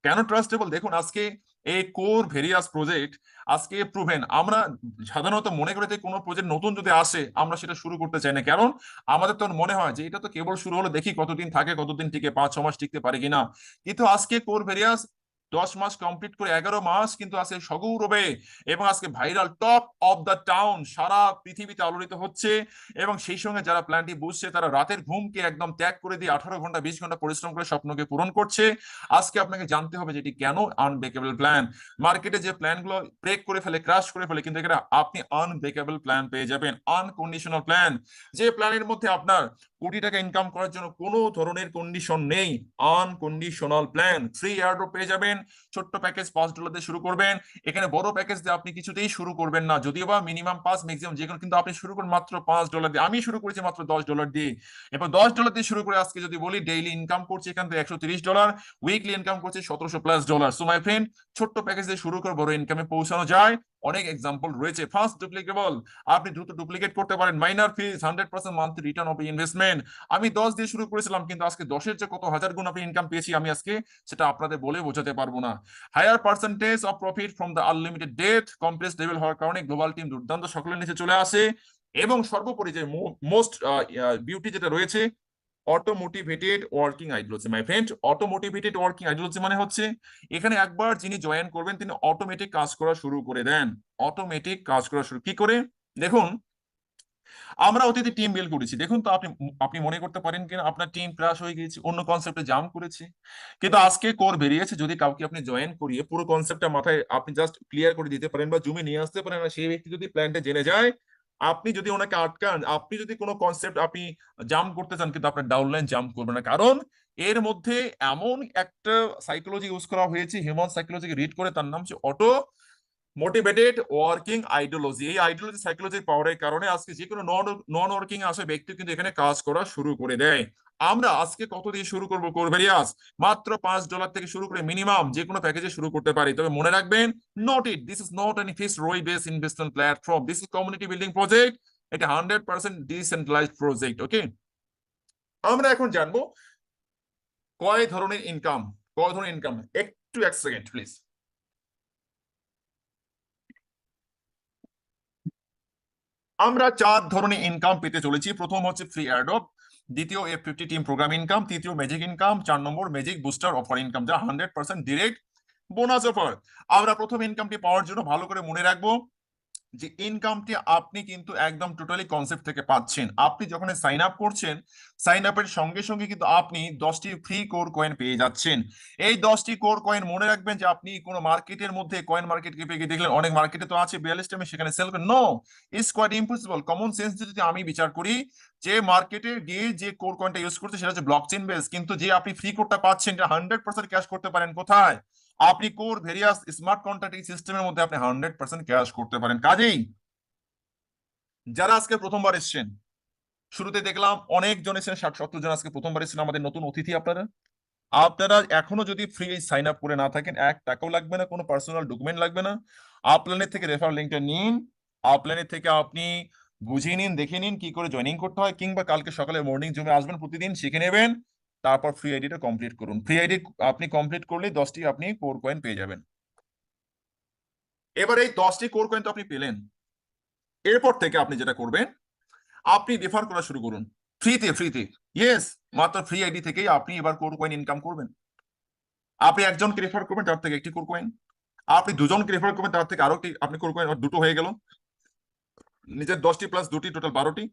কেন ট্রাস্টেবল? দেখুন, আজকে এই কোর ভেরিয়াস প্রজেক্ট আজকে প্রুভেন। আমরা সাধারণত মনে করে থাকি কোনো প্রজেক্ট নতুন যদি আসে আমরা সেটা শুরু করতে চাই না, কারণ আমাদের তো মনে হয় যে এটা তো কেবল শুরু হলো, দেখি কতদিন থাকে, কতদিন টিকে, 5, 6 মাস টিকতে পারে কিনা। কিন্তু আজকে কোর ভেরিয়াস 10 মাস কমপ্লিট করে 11 মাস কিন্তু আজকে সগৌরবে এবং আজকে viral, top of the town, সারা পৃথিবীতে আলোড়িত হচ্ছে। এবং সেই সঙ্গে যারা প্ল্যানটি বুঝছে তারা রাতের ঘুমকে একদম ত্যাগ করে দিয়ে 18 ঘন্টা 20 ঘন্টা পরিশ্রম করে স্বপ্নকে পূরণ করছে। আজকে আপনাকে জানতে হবে যে এটি কেন আনব্রেকেবল প্ল্যান। মার্কেটে যে প্ল্যানগুলো ব্রেক করে ফেলে, ক্রাশ করে ফেলে, কিন্তু এখানে আপনি আনব্রেকেবল প্ল্যান পেয়ে যাবেন, আনকন্ডিশনাল প্ল্যান। যে প্ল্যানের মধ্যে আপনার কোটি টাকা ইনকাম করার জন্য কোনো ধরনের কন্ডিশন নেই, আনকন্ডিশনাল প্ল্যান। ফ্রি এয়ারড্রপ পেয়ে যাবেন, ছোট্ট প্যাকেজ $5 দিয়ে শুরু করবেন। এখানে বড় প্যাকেজ দিয়ে আপনি কিছুতেই শুরু করবেন না, যদিও বা মিনিমাম 5, ম্যাক্সিমাম যে কোনো, কিন্তু আপনি শুরু করুন মাত্র $5 দিয়ে। আমি শুরু করেছি মাত্র $10 দিয়ে। এবার $10 দিয়ে শুরু করে আজকে যদি বলি, ডেইলি ইনকাম করছি এখান থেকে $130, উইকলি ইনকাম করছি $1700+। সো মাই ফ্রেন্ড, ছোট্ট প্যাকেজ দিয়ে শুরু করে বড় ইনকামে পৌঁছানো যায়। অনেক এক্সাম্পল রয়েছে। ফার্স্ট ডুপ্লিকেবল, আপনি দ্রুত ডুপ্লিকেট করতে পারেন। Minor fees, 100% monthly return of investment. আমি 10 দিয়ে শুরু করেছিলাম, কিন্তু আজকে 10-এর যে কত হাজার গুণ আপনি ইনকাম পেয়েছি, আমি আজকে সেটা আপনাদের বলে বোঝাতে পারবো না। Higher percentage of profit from the unlimited debt, complex level হওয়ার কারণে গ্লোবাল টিম দুর্দান্ত সকলের নিচে চলে আসে। এবং সর্বোপরি যে মোস্ট বিউটি যেটা রয়েছে, auto motivated working ideology. My friend, auto motivated working ideology মানে হচ্ছে এখানে একবার যিনি জয়েন করবেন তিনি অটোমেটিক কাজ করা শুরু করে দেন। অটোমেটিক কাজ করা শুরু কি করে? দেখুন, আমরা অতীতে টিম বিল্ড করেছি, দেখুন তো আপনি আপনি মনে করতে পারেন কিনা আপনার টিম ক্রাশ হয়ে গিয়েছে, অন্য কনসেপ্টে জাম্প করেছে। কিন্তু আজকে কোর বেরিয়েছে, যদি কাউকে আপনি জয়েন করিয়ে পুরো কনসেপ্টটা মাথায় আপনি জাস্ট ক্লিয়ার করে দিতে পারেন বা জুমে নিয়ে আসতে পারেন, আর সেই ব্যক্তি যদি প্ল্যানটা জেনে যায়, আপনি যদি ওনাকে আটকান, আপনি যদি কোনো কনসেপ্ট আপনি জাম্প করতে চান, কিন্তু আপনার ডাউনলাইন জাম্প করবে না। কারণ এর মধ্যে এমন একটা সাইকোলজি ইউজ করা হয়েছে, হিউম্যান সাইকোলজিকে রিড করে, তার নাম হচ্ছে অটো মোটিভেটেড ওয়ার্কিং আইডিওলজি। এই আইডিওলজি সাইকোলজির পাওয়ারের কারণে আজকে যে কোনো নন ওয়ার্কিং আসে ব্যক্তি কিন্তু এখানে কাজ করা শুরু করে দেয়। আমরা আজকে কত দিয়ে শুরু করবো কোরভেরিয়াস? মাত্র $5 থেকে শুরু করে মিনিমাম যে কোনো প্যাকেজে শুরু করতে পারি। তবে মনে রাখবেন, note it, this is not any fixed ROI base investment platform, this is community building project. এটা 100% ডিসেন্ট্রালাইজড প্রজেক্ট। ওকে, আমরা এখন জানবো কয় ধরনের ইনকাম। একটু এক সেকেন্ড প্লিজ। আমরা 4 ধরনের ইনকাম পেতে চলেছি। প্রথম হচ্ছে ফ্রি এয়ারড্রপ, দ্বিতীয় F50 টিম প্রোগ্রাম ইনকাম, তৃতীয় ম্যাজিক ইনকাম, 4 নম্বর ম্যাজিক বুস্টার অফার ইনকাম, যা 100% ডিরেক্ট বোনাস অফার। আমরা প্রথম ইনকামটি পাওয়ার জন্য ভালো করে মনে রাখবো যে ইনকামটি আপনি কিন্তু একদম টোটালি কনসেপ্ট থেকে পাচ্ছেন। আপনি যখন সাইন আপ করছেন, সাইন আপের সঙ্গে সঙ্গে কিন্তু আপনি 10টি ফ্রি কোর কয়েন পেয়ে যাচ্ছেন। এই 10টি কোর কয়েন মনে রাখবেন যে আপনি কোনো মার্কেটের মধ্যে কয়েন মার্কেটকে পেয়ে দেখলেন অনেক মার্কেটে তো আছে 42 টাইমে সেখানে সেল করেন, no, it's quite impossible. Common sense যদি আমি বিচার করি, যে মার্কেটে গিয়ে যে কোর কয়েনটা ইউজ করছে সেটা হচ্ছে ব্লকচেন বেস, কিন্তু যে আপনি ফ্রি কোডটা পাচ্ছেন এটা 100% ক্যাশ করতে পারেন কোথায়? আপনি কোর ভেরিয়াস স্মার্ট কন্ট্রাক্টিং সিস্টেমের মধ্যে আপনি 100% ক্যাশ করতে পারেন। কাজেই যারা আজকে প্রথমবার এসেছেন, শুরুতে দেখলাম অনেকজন এসেছেন, 60-70 জন আজকে প্রথমবার এসেছেন, আমাদের নতুন অতিথি আপনারা। আপনারা এখনো যদি ফ্রি সাইন আপ করে না থাকেন, 1 টাকাও লাগবে না, কোনো পার্সোনাল ডকুমেন্ট লাগবে না। আপলাইনের থেকে রেফার লিঙ্কটা নিন, আপলাইনের থেকে আপনি বুঝিয়ে নিন, দেখে নিন কি করে জয়েনিং করতে হয়, কিংবা কালকে সকালে মর্নিং জুমে আসবেন, প্রতিদিন শিখে নেবেন। তারপর ফ্রি আইডিটা কমপ্লিট করুন। ফ্রি আইডি আপনি কমপ্লিট করলে 10টি আপনি কোর কয়েন পেয়ে যাবেন। এবার এই 10টি কোর কয়েন তো আপনি পেলেন, এরপর থেকে আপনি যেটা করবেন, আপনি রেফার করা শুরু করুন ফ্রিতে ফ্রিতে। ইয়েস, মাত্র ফ্রি আইডি থেকেই আপনি এবার কোর কয়েন ইনকাম করবেন। আপনি একজনকে রেফার করবেন, তার থেকে একটি কোর কয়েন। আপনি দুজনকে রেফার করবেন, তার থেকে আরো একটি আপনি কোর কয়েন, দুটো হয়ে গেল। নিজের 10টি প্লাস দুটি, টোটাল 12টি।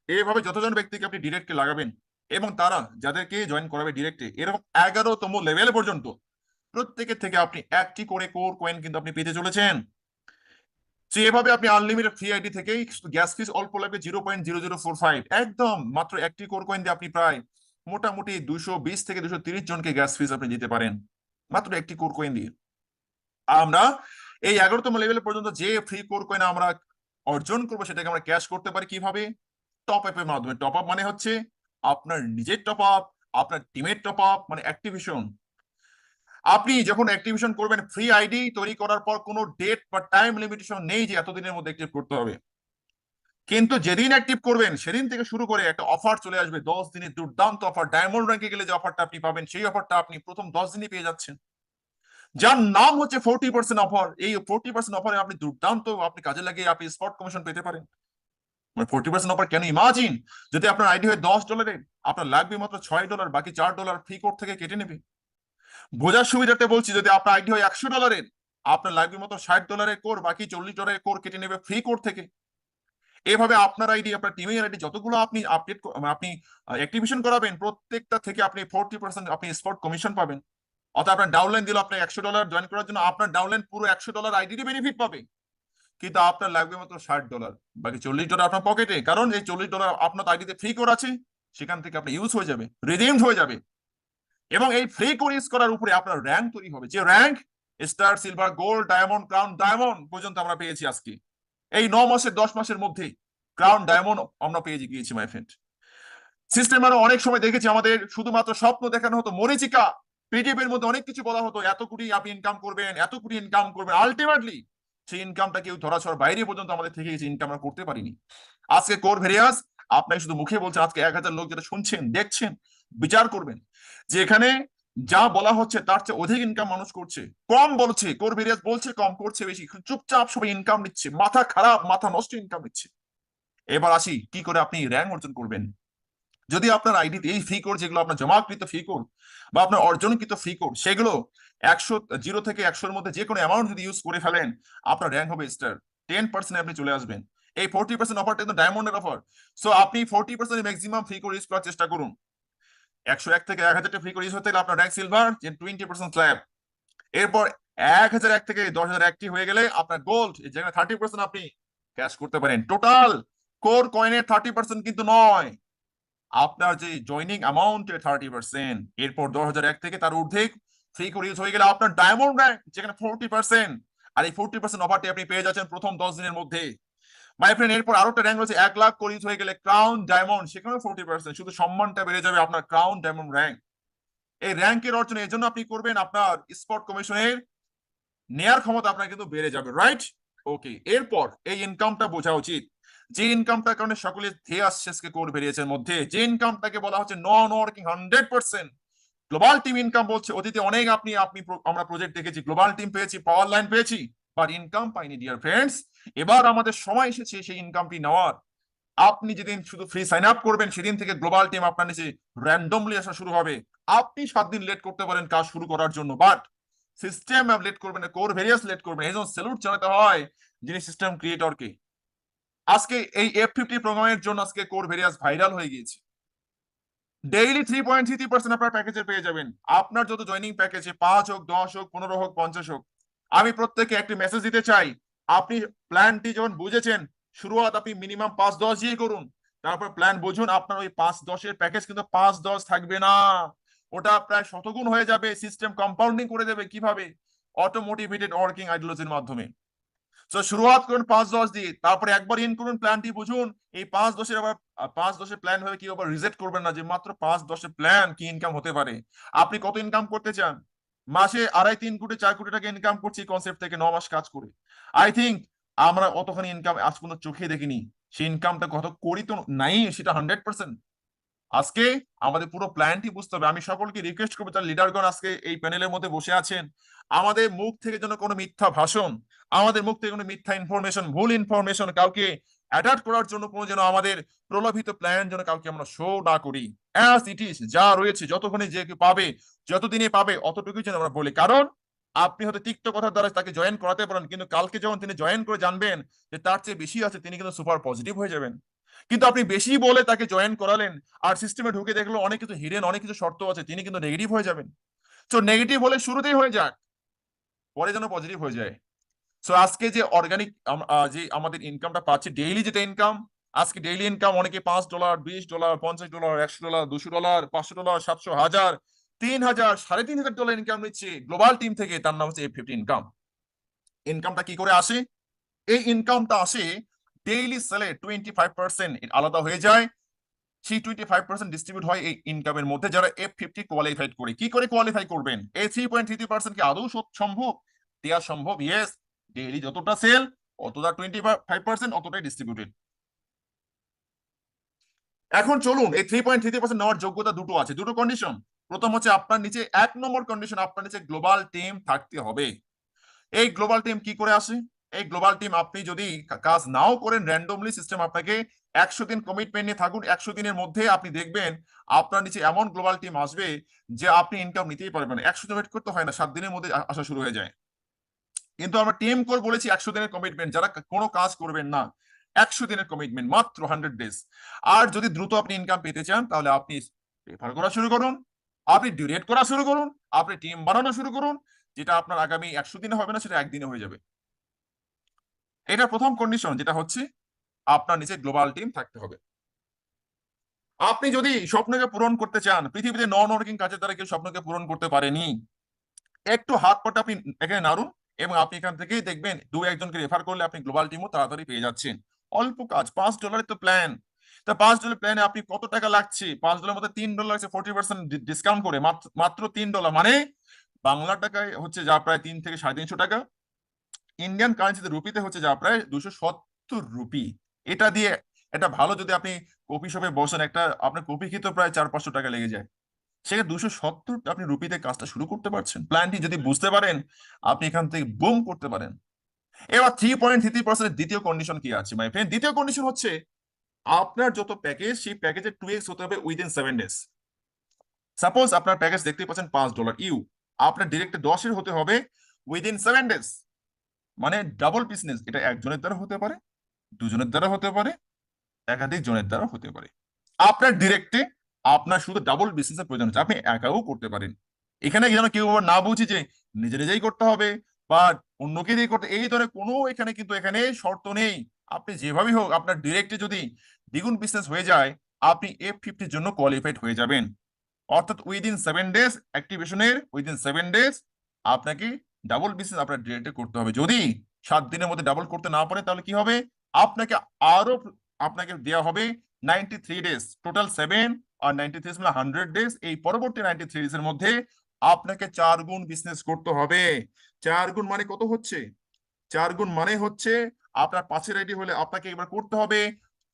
এইভাবে যতজন ব্যক্তিকে আপনি ডিরেক্টে লাগাবেন এবং তারা যাদেরকে জয়েন করাবে ডিরেক্টে, এরকম 11তম লেভেল পর্যন্ত প্রত্যেকের থেকে আপনি একটি করে কোর কয়েন কিন্তু আপনি পেতে চলেছেন। তো এভাবে আপনি আনলিমিটেড ফ্রি আইডি থেকেই, গ্যাস ফিস অল্প লাগবে 0.0045, একদম মাত্র একটি কোর কয়েন দিয়ে আপনি প্রায় মোটামুটি 220 থেকে 230 জনকে গ্যাস ফিস আপনি দিতে পারেন মাত্র একটি কোর কয়েন দিয়ে। আমরা এই 11তম লেভেল পর্যন্ত যে ফ্রি কোর কয়েন আমরা অর্জন করবো সেটাকে আমরা ক্যাশ করতে পারি কিভাবে? টপ আপের মাধ্যমে। টপ আপ মানে হচ্ছে আপনার নিজের টপ আপ, আপনার টিমের টপ আপ, মানে অ্যাক্টিভেশন। আপনি যখন অ্যাক্টিভেশন করবেন, ফ্রি আইডি তৈরি করার পর কোনো ডেট বা টাইম লিমিটেশন নেই যে এতদিনের মধ্যে অ্যাক্টিভ করতে হবে, কিন্তু যেদিন অ্যাক্টিভ করবেন সেদিন থেকে শুরু করে একটা অফার চলে আসবে, 10 দিনের দুর্দান্ত অফার। ডায়মন্ড র্যাঙ্কে গেলে যে অফারটা আপনি পাবেন, সেই অফারটা আপনি প্রথম 10 দিনই পেয়ে যাচ্ছেন, যার নাম হচ্ছে 40% অফার। এই 40% অফারে আপনি দুর্দান্ত আপনি কাজে লাগিয়ে আপনি স্পট কমিশন পেতে পারেন। মানে 40% অফার কেন? ইমাজিন যদি আপনার আইডি হয় $10, আপনার লাগবে মাত্র $6, বাকি $4 ফ্রি কোড থেকে কেটে নেবে। বোঝার সুবিধাতে বলছি, যদি আপনার আইডি হয় $100, আপনার লাগবে মাত্র $60 কোর, বাকি $40 কোর কেটে নেবে ফ্রি কোড থেকে। এভাবে আপনার আইডি, আপনার টিমের আইডি যতগুলো আপনি আপডেট আপনি অ্যাক্টিভেশন করাবেন, প্রত্যেকটা থেকে আপনি 40% আপনি স্পট কমিশন পাবেন। অর্থাৎ আপনার ডাউনলাইন দিল আপনার $100 জয়েন করার জন্য, আপনার ডাউনলাইন পুরো $100 আইডি বেনিফিট পাবে, কিন্তু আপনার লাগবে মাত্র $60, বাকি $40 আপনার পকেটে। কারণ এই $40 আপনার আইডিতে ফ্রি কোড আছে, সেখান থেকে আপনি ইউজ হয়ে যাবে, রিডিমড হয়ে যাবে। এবং এই ফ্রি কোড ইউজ করার উপরে আপনার র্যাঙ্ক তৈরি হবে, যে rank star, silver, gold, diamond, crown diamond পর্যন্ত আমরা পেয়েছি আজকে এই 9 মাসের 10 মাসের মধ্যে। ক্রাউন ডায়মন্ড আমরা পেয়ে গিয়েছি মাই ফ্রেন্ড। সিস্টেম আরো অনেক সময় দেখেছি আমাদের শুধুমাত্র স্বপ্ন দেখানো হতো, মরিচিকা, পিডিএফের মধ্যে অনেক কিছু বলা হতো, এত কোটি আপনি ইনকাম করবেন, এত কোটি ইনকাম করবেন। আলটিমেটলি সেই ইনকামটা কেউ ধরাছোঁয়ার বাইরে পর্যন্ত আমাদের থেকে গেছে, ইনকাম আমরা করতে পারিনি। আজকে কোর ভেরিয়াস আপনাকে শুধু মুখে বলছে, আজকে 1000 লোক যেটা শুনছেন দেখছেন, বিচার করবেন যে এখানে যা বলা হচ্ছে তার চেয়ে অধিক ইনকাম মানুষ করছে। কম বলছে, কোর ভেরিয়াস বলছে কম, করছে বেশি। চুপচাপ সবাই ইনকাম নিচ্ছে, মাথা খারাপ, মাথা নষ্ট ইনকাম নিচ্ছে। এবার আসি কি করে আপনি র্যাঙ্ক অর্জন করবেন। যদি আপনার আইডিতে এই ফ্রি কোড, যেগুলো আপনার জমাকৃত ফ্রি কোড বা আপনার অর্জনকৃত ফ্রি কোড, সেগুলো 0 থেকে 100-এর মধ্যে যে কোনো অ্যামাউন্ট যদি ইউজ করে ফেলেন, আপনার র্যাঙ্ক হবে স্টার। 10% আপনি চলে আসবেন। এই 40% অফারটা কিন্তু ডায়মন্ডের অফার। সো আপনি 40% ম্যাক্সিমাম ফ্রি কোড ইউজ করার চেষ্টা করুন। 101 থেকে 1000টা ফ্রি কোড ইউজ হতে গেলে আপনার র্যাঙ্ক সিলভার, 20% স্ল্যাব। এরপর 1001 থেকে 10,001টি হয়ে গেলে আপনার গোল্ড, যেখানে 30% আপনি ক্যাশ করতে পারেন। টোটাল কোর কয়েনের 30% কিন্তু নয়, আপনার যে জয়নিং অ্যামাউন্টের 30%। এরপর 1001 থেকে তার ঊর্ধ্বে ফ্রি কোড ইউজ হয়ে গেলে আপনার ডায়মন্ড র্যাঙ্ক, যেখানে 40%। আর এই 40% অফারটি আপনি পেয়ে যাচ্ছেন প্রথম 10 দিনের মধ্যে মাই ফ্রেন্ড। এরপর আরো একটা র্যাঙ্ক রয়েছে 1 লাখ কোড ইউজ হয়ে গেলে ক্রাউন ডায়মন্ড, সেখানে 40%। শুধু সম্মানটা বেড়ে যাবে আপনার ক্রাউন ডায়মন্ড র্যাঙ্ক। এই র্যাঙ্কের অর্জন এই জন্য আপনি করবেন, আপনার স্পট কমিশনের নেয়ার ক্ষমতা আপনার কিন্তু বেড়ে যাবে, রাইট? ওকে, এরপর এই ইনকামটা বোঝা উচিত, যে ইনকামটার কারণে সকলে ধেয়ে আসছে আজকে কোর ভেরিয়েছের মধ্যে, যে ইনকামটাকে বলা হচ্ছে নন ওয়ার্কিং 100%। গ্লোবাল টিম ইনকাম বলছে, অতীতে অনেক আমরা প্রজেক্ট দেখেছি, গ্লোবাল টিম পেয়েছি, পাওয়ার লাইন পেয়েছি, বাট ইনকাম পাইনি ডিয়ার ফ্রেন্ডস। এবার আমাদের সময় এসেছে সেই ইনকামটি নেওয়ার। আপনি যেদিন শুধু ফ্রি সাইন আপ করবেন, সেদিন থেকে গ্লোবাল টিম আপনার নিচে র্যান্ডমলি আসা শুরু হবে। আপনি 7 দিন লেট করতে পারেন কাজ শুরু করার জন্য, বাট সিস্টেম লেট করবেন না, কোর ভেরিয়াস লেট করবেন, এই জন্য স্যালুট জানাতে হয় যিনি সিস্টেম ক্রিয়েটরকে। আজকে এই F50 প্রোগ্রামের জন্য আজকে কোর ভেরিয়াস ভাইরাল হয়ে গিয়েছে। ডেইলি 3.33% আপনার প্যাকেজে পেয়ে যাবেন। আপনার যত জয়নিং প্যাকেজে 5 হোক, 10 হোক, 15 হোক, 50 হোক, আমি প্রত্যেককে একটি মেসেজ দিতে চাই। আপনি প্ল্যানটি যখন বুঝেছেন, শুরুয়াত আপনি মিনিমাম 5-10 দিয়ে করুন। তারপর প্ল্যান বুঝুন, আপনার ওই 5-10 প্যাকেজ কিন্তু 5-10 থাকবে না, ওটা প্রায় শতগুণ হয়ে যাবে। সিস্টেম কম্পাউন্ডিং করে দেবে কিভাবে? অটোমোটিভেটেড ওয়ার্কিং আইডিওলজির মাধ্যমে। তো শুরুয়াত করুন 5-10 দিয়ে, তারপরে একবার ইন করুন, প্ল্যানটি বুঝুন। এই 5-10 আবার 5-10 প্ল্যান হয়ে কি আবার রিজেক্ট করবেন না যে মাত্র 5-10 প্ল্যান কি ইনকাম হতে পারে। আপনি কত ইনকাম করতে চান? মাসে 2.5-3 কোটি 4 কোটি টাকা ইনকাম করছি কনসেপ্ট থেকে 9 মাস কাজ করে। আই থিঙ্ক আমরা অতখানি ইনকাম আজ পর্যন্ত চোখে দেখিনি। সেই ইনকামটা কত করি তো নাই, সেটা 100%। আজকে আমাদের পুরো প্ল্যানটি বুঝতে হবে। আমি সকলকে রিকোয়েস্ট করবো, যারা লিডারগণ আজকে এই প্যানেলের মধ্যে বসে আছেন, আমাদের মুখ থেকে যেন কোনো মিথ্যা ভাষণ, আমাদের মুখ থেকে কোনো মিথ্যা ইনফরমেশন, ভুল ইনফরমেশন কাউকে অ্যাটাক করার জন্য কোনো যেন আমাদের প্রলোভিত প্ল্যান যেন কাউকে আমরা শো না করি। অ্যাজ ইট ইজ, যা রয়েছে যতক্ষণে যে কেউ পাবে, যতদিনে পাবে অতটুকুই যেন আমরা বলি। কারণ আপনি হয়তো তিক্ত কথার দ্বারা তাকে জয়েন করাতে পারেন, কিন্তু কালকে যখন তিনি জয়েন করে জানবেন যে তার চেয়ে বেশি আছে, তিনি কিন্তু সুপার পজিটিভ হয়ে যাবেন। কিন্তু আপনি বেশি বলে তাকে জয়েন করালেন, আর সিস্টেমে ঢুকে দেখলো অনেক কিছু হিডেন, অনেক কিছু শর্ত আছে, তিনি কিন্তু নেগেটিভ হয়ে যাবেন। তো নেগেটিভ হলে শুরুতেই হয়ে যাক, পরে যেন পজিটিভ হয়ে যায়। সো আজকে যে অর্গানিক যে আমাদের ইনকামটা পাচ্ছি, ডেইলি যেটা ইনকাম, আজকে ডেইলি ইনকাম অনেকে $5, $20, $50, $100, $200, $500, 700, 1000, 3000, $3500 ইনকাম নিচ্ছে গ্লোবাল টিম থেকে। তার নাম হচ্ছে F50 ইনকাম। ইনকামটা কি করে আসে? এই ইনকামটা আসে ডেইলি সেলে 25% আলাদা হয়ে যায়, সেই 25% ডিস্ট্রিবিউট হয় এই ইনকামের মধ্যে, যারা F50 কোয়ালিফাইড করে। কি করে কোয়ালিফাই করবেন? এই 3.33% কি আদৌ সম্ভব? দেওয়া সম্ভব, ইয়েস। ডেইলি যতটা সেল, অতটা 25% অতটাই ডিস্ট্রিবিউটেড। এখন চলুন, এই 3.33% নেওয়ার যোগ্যতা দুটো আছে, দুটো কন্ডিশন। প্রথম হচ্ছে আপনার নিচে 1 নম্বর কন্ডিশন, আপনার নিচে গ্লোবাল টিম থাকতে হবে। এই গ্লোবাল টিম কি করে আসে? এই গ্লোবাল টিম আপনি যদি কাজ নাও করেন, র্যান্ডমলি সিস্টেম আপনাকে 100 দিন কমিটমেন্ট নিয়ে থাকুন, 100 দিনের মধ্যে আপনি দেখবেন আপনার নিচে এমন গ্লোবাল টিম আসবে যে আপনি ইনকাম নিতেই পারবেন না। 100 দিন ওয়েট করতে হয় না, 7 দিনের মধ্যে আসা শুরু হয়ে যায়। কিন্তু আমরা টিম কোর বলেছি 100 দিনের কমিটমেন্ট, যারা কোনো কাজ করবেন না, 100 দিনের কমিটমেন্ট, মাত্র 100 ডেজ। আর যদি দ্রুত আপনি ইনকাম পেতে চান, তাহলে আপনি রেফার করা শুরু করুন, আপনি ডিউরেট করা শুরু করুন, আপনি টিম বানানো শুরু করুন। যেটা আপনার আগামী 100 দিনে হবে না, সেটা একদিনে হয়ে যাবে। এটা প্রথম কন্ডিশন, যেটা হচ্ছে আপনার নিচে গ্লোবাল টিম থাকতে হবে। আপনি যদি স্বপ্নকে পূরণ করতে চান, পৃথিবীতে নন ওয়ার্কিং কাজের দ্বারা কেউ স্বপ্নকে পূরণ করতে পারেনি, একটু হাত পাটা আপনি এখানে নাড়ুন, এবং আপনি এখান থেকেই দেখবেন 2-1 জনকে রেফার করলে আপনি গ্লোবাল টিমও তাড়াতাড়ি পেয়ে যাচ্ছেন। অল্প কাজ, $5 তো প্ল্যান। তা $5 প্ল্যানে আপনি কত টাকা লাগছে? $5 মধ্যে $3 আছে 40% ডিসকাউন্ট করে, মাত্র $3, মানে বাংলা টাকায় হচ্ছে যা প্রায় 3 থেকে 350 টাকা, ইন্ডিয়ান কারেন্সিতে রুপিতে হচ্ছে যা প্রায় 270 রুপি। এটা দিয়ে একটা ভালো, যদি আপনি কফি শপে বসেন, একটা আপনার কফি খেতে প্রায় 400-500 টাকা লেগে যায়, সেখানে 270 আপনি রুপিতে কাজটা শুরু করতে পারছেন। প্ল্যানটি যদি বুঝতে পারেন, আপনি এখান থেকে বুম করতে পারেন। এবার 3.33% দ্বিতীয় কন্ডিশন কি আছে মাই ফ্রেন্ড? দ্বিতীয় কন্ডিশন হচ্ছে আপনার যত প্যাকেজ, সেই প্যাকেজের 2x হতে হবে উইদিন 7 ডেজ। সাপোজ আপনার প্যাকেজ দেখতে পাচ্ছেন $5 আপনার ডিরেক্ট 10-এর হতে হবে উইদিন 7 ডেজ। মানে ডাবল বিজনেস, এটা একজনের দ্বারা হতে পারে, দুজনের দ্বারা হতে পারে, একাধিক জনের দ্বারা হতে পারে। আপনার ডিরেক্টে আপনার শুধু ডাবল বিজনেসের প্রয়োজন হচ্ছে, আপনি একাও করতে পারেন। এখানে যেন কেউ আবার না বুঝি যে নিজে নিজেই করতে হবে বা অন্যকে দিয়ে করতে, এই ধরনের কোনো এখানে কিন্তু এখানে শর্ত নেই। আপনি যেভাবেই হোক, আপনার ডিরেক্টে যদি দ্বিগুণ বিজনেস হয়ে যায়, আপনি F50 জন্য কোয়ালিফাইড হয়ে যাবেন। অর্থাৎ উইদিন 7 ডেজ অ্যাক্টিভেশনের, উইদিন 7 ডেজ আপনাকে ডাবল বিজনেস আপনার ডিরেক্টে করতে হবে। যদি 7 দিনের মধ্যে ডাবল করতে না পারে, তাহলে কি হবে? আপনাকে আরো আপনাকে দেওয়া হবে 93 ডেজ, টোটাল 7 আর 93 মানে 100 ডেজ। এই পরবর্তী 93 ডেজ এর মধ্যে আপনাকে 4 গুণ বিজনেস করতে হবে। 4 গুণ মানে কত হচ্ছে? 4 গুণ মানে হচ্ছে আপনার 5-এর আইডি হলে আপনাকে এবার করতে হবে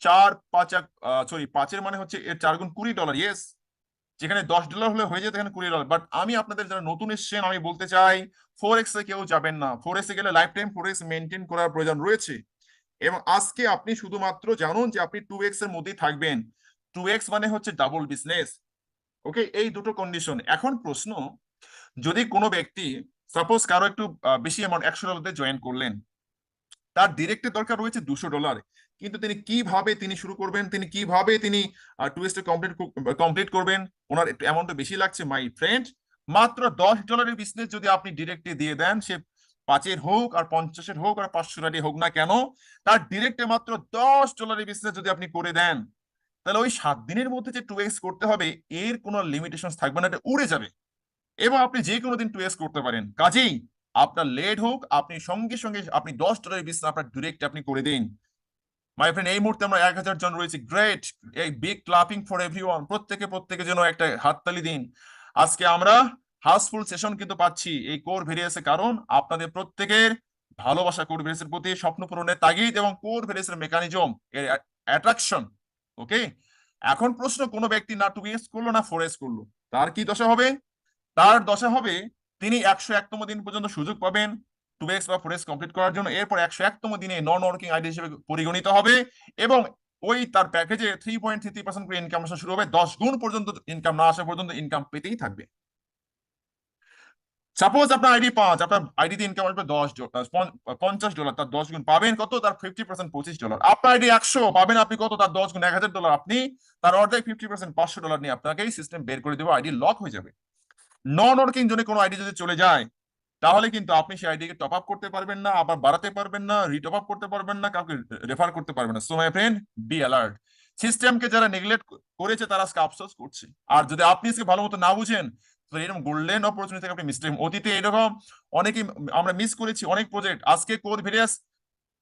4-5, সরি 5-এর মানে হচ্ছে এর 4 গুণ $20, ইয়েস। যেখানে $10 হলে হয়ে যেত, এখানে $20। বাট আমি আপনাদের যারা নতুন এসেছেন, আমি বলতে চাই, ফোরেক্স এ কেউ যাবেন না। ফোরেক্স এ গেলে লাইফ টাইম ফোরেক্স মেনটেন করার প্রয়োজন রয়েছে। এবং আজকে আপনি শুধুমাত্র জানুন যে আপনি 2x এর মধ্যেই থাকবেন। 2x মানে হচ্ছে ডাবল বিজনেস। ওকে, এই দুটো কন্ডিশন। এখন প্রশ্ন, যদি কোনো ব্যক্তি সাপোজ কারো একটু বেশি অ্যামাউন্ট $100 জয়েন করলেন, তার ডিরেক্টের দরকার রয়েছে $200, কিন্তু তিনি কিভাবে তিনি শুরু করবেন, তিনি কিভাবে তিনি 2 কমপ্লিট করবেন, ওনার একটু অ্যামাউন্টটা বেশি লাগছে মাই ফ্রেন্ড। মাত্র $10 বিজনেস যদি আপনি ডিরেক্টে দিয়ে দেন, সে 5-এর হোক আর 50-এর হোক আর 500-টারই হোক না কেন, তার ডিরেক্টে মাত্র $10 বিজনেস যদি আপনি করে দেন, তাহলে ওই 7 দিনের মধ্যে যে 2x করতে হবে এর কোনো লিমিটেশন থাকবে না, এটা উড়ে যাবে এবং আপনি যে কোনো দিন 2x করতে পারেন। কাজেই আপনার লেট হোক, আপনি সঙ্গে সঙ্গে আপনি $10 বিজনেস আপনার ডিরেক্ট আপনি করে দিন। মাই ফ্রেন্ড, এই মুহূর্তে আমরা 1000 জন রয়েছে, গ্রেট, এই বিগ ক্লাপিং ফর এভরিওয়ান, প্রত্যেকে যেন একটা হাততালি দিন। আজকে আমরা হাউসফুল সেশন কিন্তু পাচ্ছি এই কোর ভেরিয়াসের কারণ আপনাদের প্রত্যেকের ভালোবাসা কোর ভেরিয়াসের প্রতি, স্বপ্ন পূরণের তাগিদ এবং কোর ভেরিয়াসের মেকানিজম এর অ্যাট্রাকশন। ওকে, এখন প্রশ্ন, কোনো ব্যক্তি না 2x করলো না 4x করলো, তার কি দশা হবে? তার দশা হবে তিনি 101তম দিন পর্যন্ত সুযোগ পাবেন 2x বা 4x কমপ্লিট করার জন্য। এরপর 101তম দিনে নন ওয়ার্কিং আইডি হিসেবে পরিগণিত হবে এবং ওই তার প্যাকেজে 3.33% করে ইনকাম আসা শুরু হবে। 10 গুণ পর্যন্ত ইনকাম না আসা পর্যন্ত ইনকাম পেতেই থাকবে। সাপোজ আপনার আইডি 5, আপনার আইডিতে ইনকাম আসবে $50, তার 10 গুণ পাবেন কত? তার 50% $25। আপনার আইডি 100, পাবেন আপনি কত? তার 10 গুণ $1000। আপনি তার অর্ধেক 50% $500 নিয়ে আপনাকে এই সিস্টেম বের করে দেবো, আইডি লক হয়ে যাবে। নন ওয়ার্কিং জোনে কোনো আইডি যদি চলে যায়, তাহলে কিন্তু আপনি সেই আইডিকে টপ আপ করতে পারবেন না, আবার বাড়াতে পারবেন না, রিটপ আপ করতে পারবেন না, কাউকে রেফার করতে পারবেন না। So my friend, be alert. সিস্টেমকে যারা নেগলেক্ট করেছে তারা আজকে আফসোস করছে। আর যদি আপনি আজকে ভালো মতো না বুঝেন, তো এরকম গোল্ডেন অপরচুনিটি থেকে আপনি মিস্টেক, অতীতে এরকম অনেকেই আমরা মিস করেছি অনেক প্রজেক্ট। আজকে কোর ভেরিয়াস